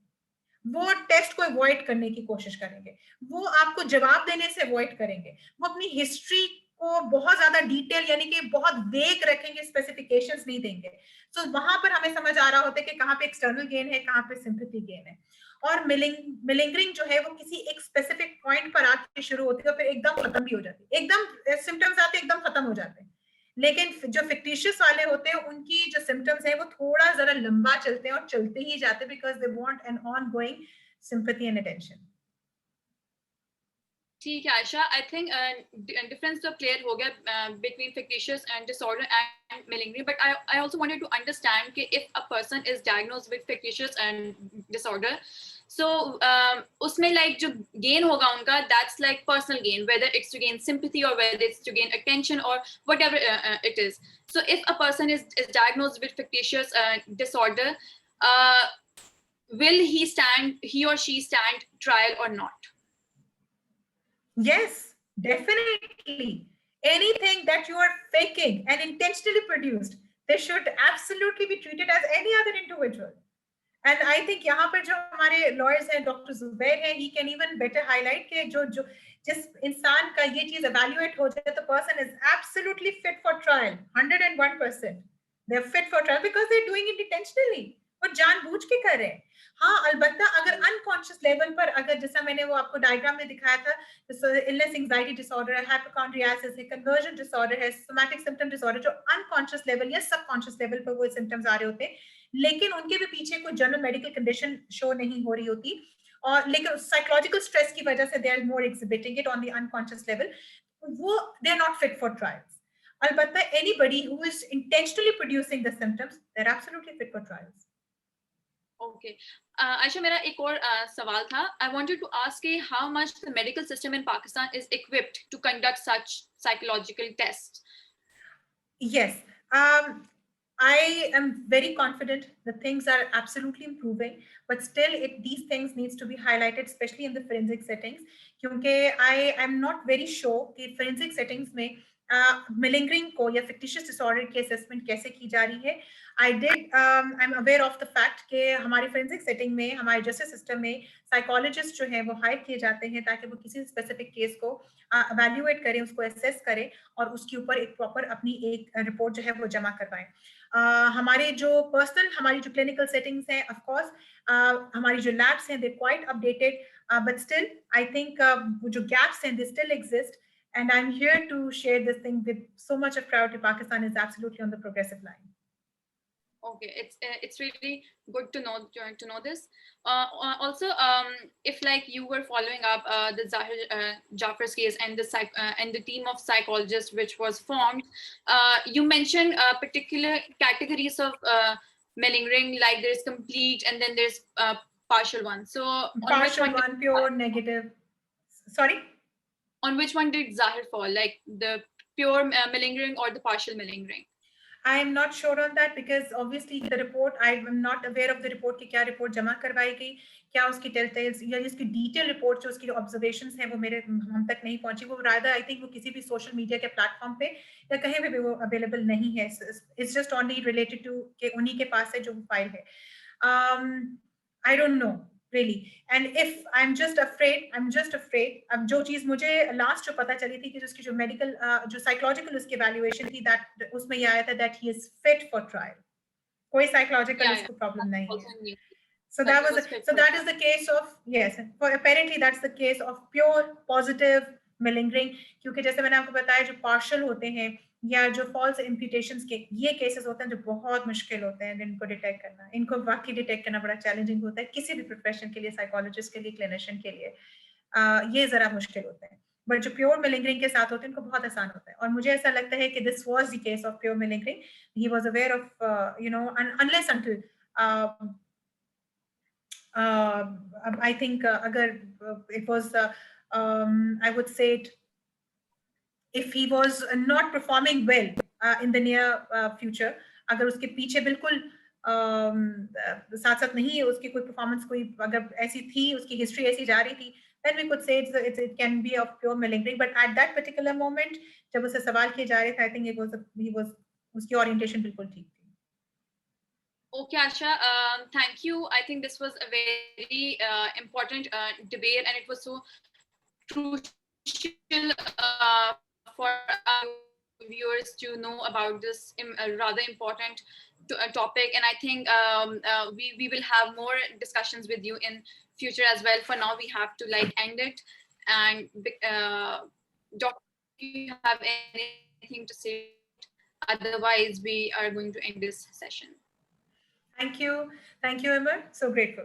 वो टेस्ट को अवॉइड करने की कोशिश करेंगे, वो आपको जवाब देने से अवॉइड करेंगे, वो अपनी हिस्ट्री को बहुत ज्यादा डिटेल यानी कि बहुत वेग रखेंगे, स्पेसिफिकेशंस नहीं देंगे। तो वहां पर हमें समझ आ रहा होता है कि कहाँ पे एक्सटर्नल गेन है, कहाँ पे सिंपैथी गेन है। और मिलिंगरिंग जो है वो किसी एक स्पेसिफिक पॉइंट पर आके शुरू होती है और फिर एकदम खत्म भी हो जाती है, एकदम सिम्टम्स आते एकदम खत्म हो जाते हैं। लेकिन जो फिक्टिशियस वाले होते हैं उनकी जो सिम्टम्स है वो थोड़ा जरा लंबा चलते हैं और चलते ही जाते हैं, because they want an ongoing sympathy and attention. ठीक है आयशा, आई थिंक डिफरेंस तो क्लियर हो गया between factitious and disorder and malingery, but I also wanted to understand कि if a person is diagnosed with factitious and disorder, so उसमें like जो gain होगा उनका, that's like personal gain, whether it's to gain sympathy or whether it's to gain attention or whatever it is. So if a person is diagnosed with fictitious disorder, uh, will he or she stand trial or not? Yes, definitely. Anything that you are faking and intentionally produced, they should absolutely be treated as any other individual. And I think यहाँ पर जो हमारे lawyers हैं, doctor Zubair है, he can even better highlight के जो जो जिस इंसान का ये चीज एवेल्युएट हो जाए तो person is absolutely fit for trial 101%। They are fit for trial because they are doing it intentionally, वो जानबूझ के कर रहे हैं। हाँ अलबत्ता अगर अनकॉन्शियस लेवल पर, अगर जैसा मैंने वो आपको डायग्राम में दिखाया था, इलनेस एंजाइटी डिसऑर्डर है, हाइपोकॉन्ड्रियासिस है, कन्वर्जन डिसऑर्डर है, सोमैटिक सिम्टम डिसऑर्डर, जो अनकॉन्शियस लेवल या सबकॉन्शियस लेवल पर वो सिम्टम्स आ रहे होते हैं, लेकिन उनके भी पीछे कोई जनरल मेडिकल कंडीशन शो नहीं हो रही होती, और लेकिन साइकोलॉजिकल स्ट्रेस की वजह से they are more exhibiting it on the unconscious level, वो they are not fit for trials. अलबत्ता anybody who is intentionally producing the symptoms, they are absolutely fit for trials. Okay. Aisha, मेरा एक और सवाल था. I wanted to ask how much the medical system in Pakistan is equipped to conduct such psychological tests. Yes. I am very confident that things are absolutely improving, but still these things needs to be highlighted, especially in the forensic settings, क्योंकि I am not very sure कि forensic settings में malingering को या fictitious disorder की assessment कैसे की जा रही है। I'm aware of the fact कि हमारी forensic setting में, हमारे justice system में psychologist जो है वो hire किए जाते हैं ताकि वो किसी specific case को evaluate करें, उसको assess करें और उसके ऊपर एक proper अपनी एक report जो है वो जमा करवाएं। हमारे जो पर्सनल, हमारी जो क्लिनिकल सेटिंग्स हैं, ऑफ कोर्स हमारी जो लैब्स हैं, दे quite updated, but still I think जो गैप्स हैं, they still exist, and I'm here to share this thing with so much of proud to Pakistan is absolutely on the progressive line. Okay, it's really good to know this. Also, if like you were following up the Zahir Jafar's case and the team of psychologists which was formed, you mentioned particular categories of malingering, like there's complete and then there's partial one. So on partial which one, pure negative. Sorry. On which one did Zahir fall, like the pure malingering or the partial malingering? I am not sure on that because obviously the report, I am not aware of the report कि क्या report जमा करवाई गई, क्या उसकी telltales या जिसकी detail report जो उसकी observations हैं वो मेरे हम तक नहीं पहुंची, वो rather I think वो किसी भी social media के platform पे या कहीं भी वो available नहीं है, it's just only related to कि उन्हीं के पास है जो file है. I don't know really, and if I'm just afraid, अब जो चीज मुझे लास्ट जो पता चली थी कि उसकी जो मेडिकल जो साइकोलॉजिकल उसकी एवेल्युएशन थी, दैट उसमें ये आया था that he is fit for trial, कोई साइकोलॉजिकल उसको प्रॉब्लम नहीं है. So that is the case of, yes, apparently that's the case of pure positive malingering, क्योंकि जैसे मैंने आपको बताया जो partial होते हैं या जो false imputations के ये cases होते हैं जो बहुत मुश्किल होते हैं इनको डिटेक्ट करना, इनको वाकई डिटेक्ट करना बड़ा चैलेंजिंग होता है किसी भी प्रोफेशन के लिए, साइकोलॉजिस्ट के लिए, क्लिनिशियन के लिए, ये जरा मुश्किल होता है. बट जो प्योर मेलिंगरिंग के साथ होते हैं उनको बहुत आसान होता है, और मुझे ऐसा लगता है कि this was the case of pure malingering. He was aware of unless until I think agar it was I would say it, if he was not performing well in the near future, अगर उसके पीछे बिल्कुल साथ साथ नहीं उसकी कोई performance कोई अगर ऐसी थी, उसकी हिस्ट्री ऐसी जा रही थी, then we could say it can be of pure malingering. But at that particular moment जब उसे सवाल किए जा रहे थे, I think he was उसकी orientation बिल्कुल ठीक थी. Okay, Asha, thank you. I think this was a very important debate, and it was so crucial for our viewers to know about this rather important topic. And I think we will have more discussions with you in future as well. For now, we have to end it. And Doctor, if you have anything to say, otherwise we are going to end this session. Thank you, Emma. So grateful.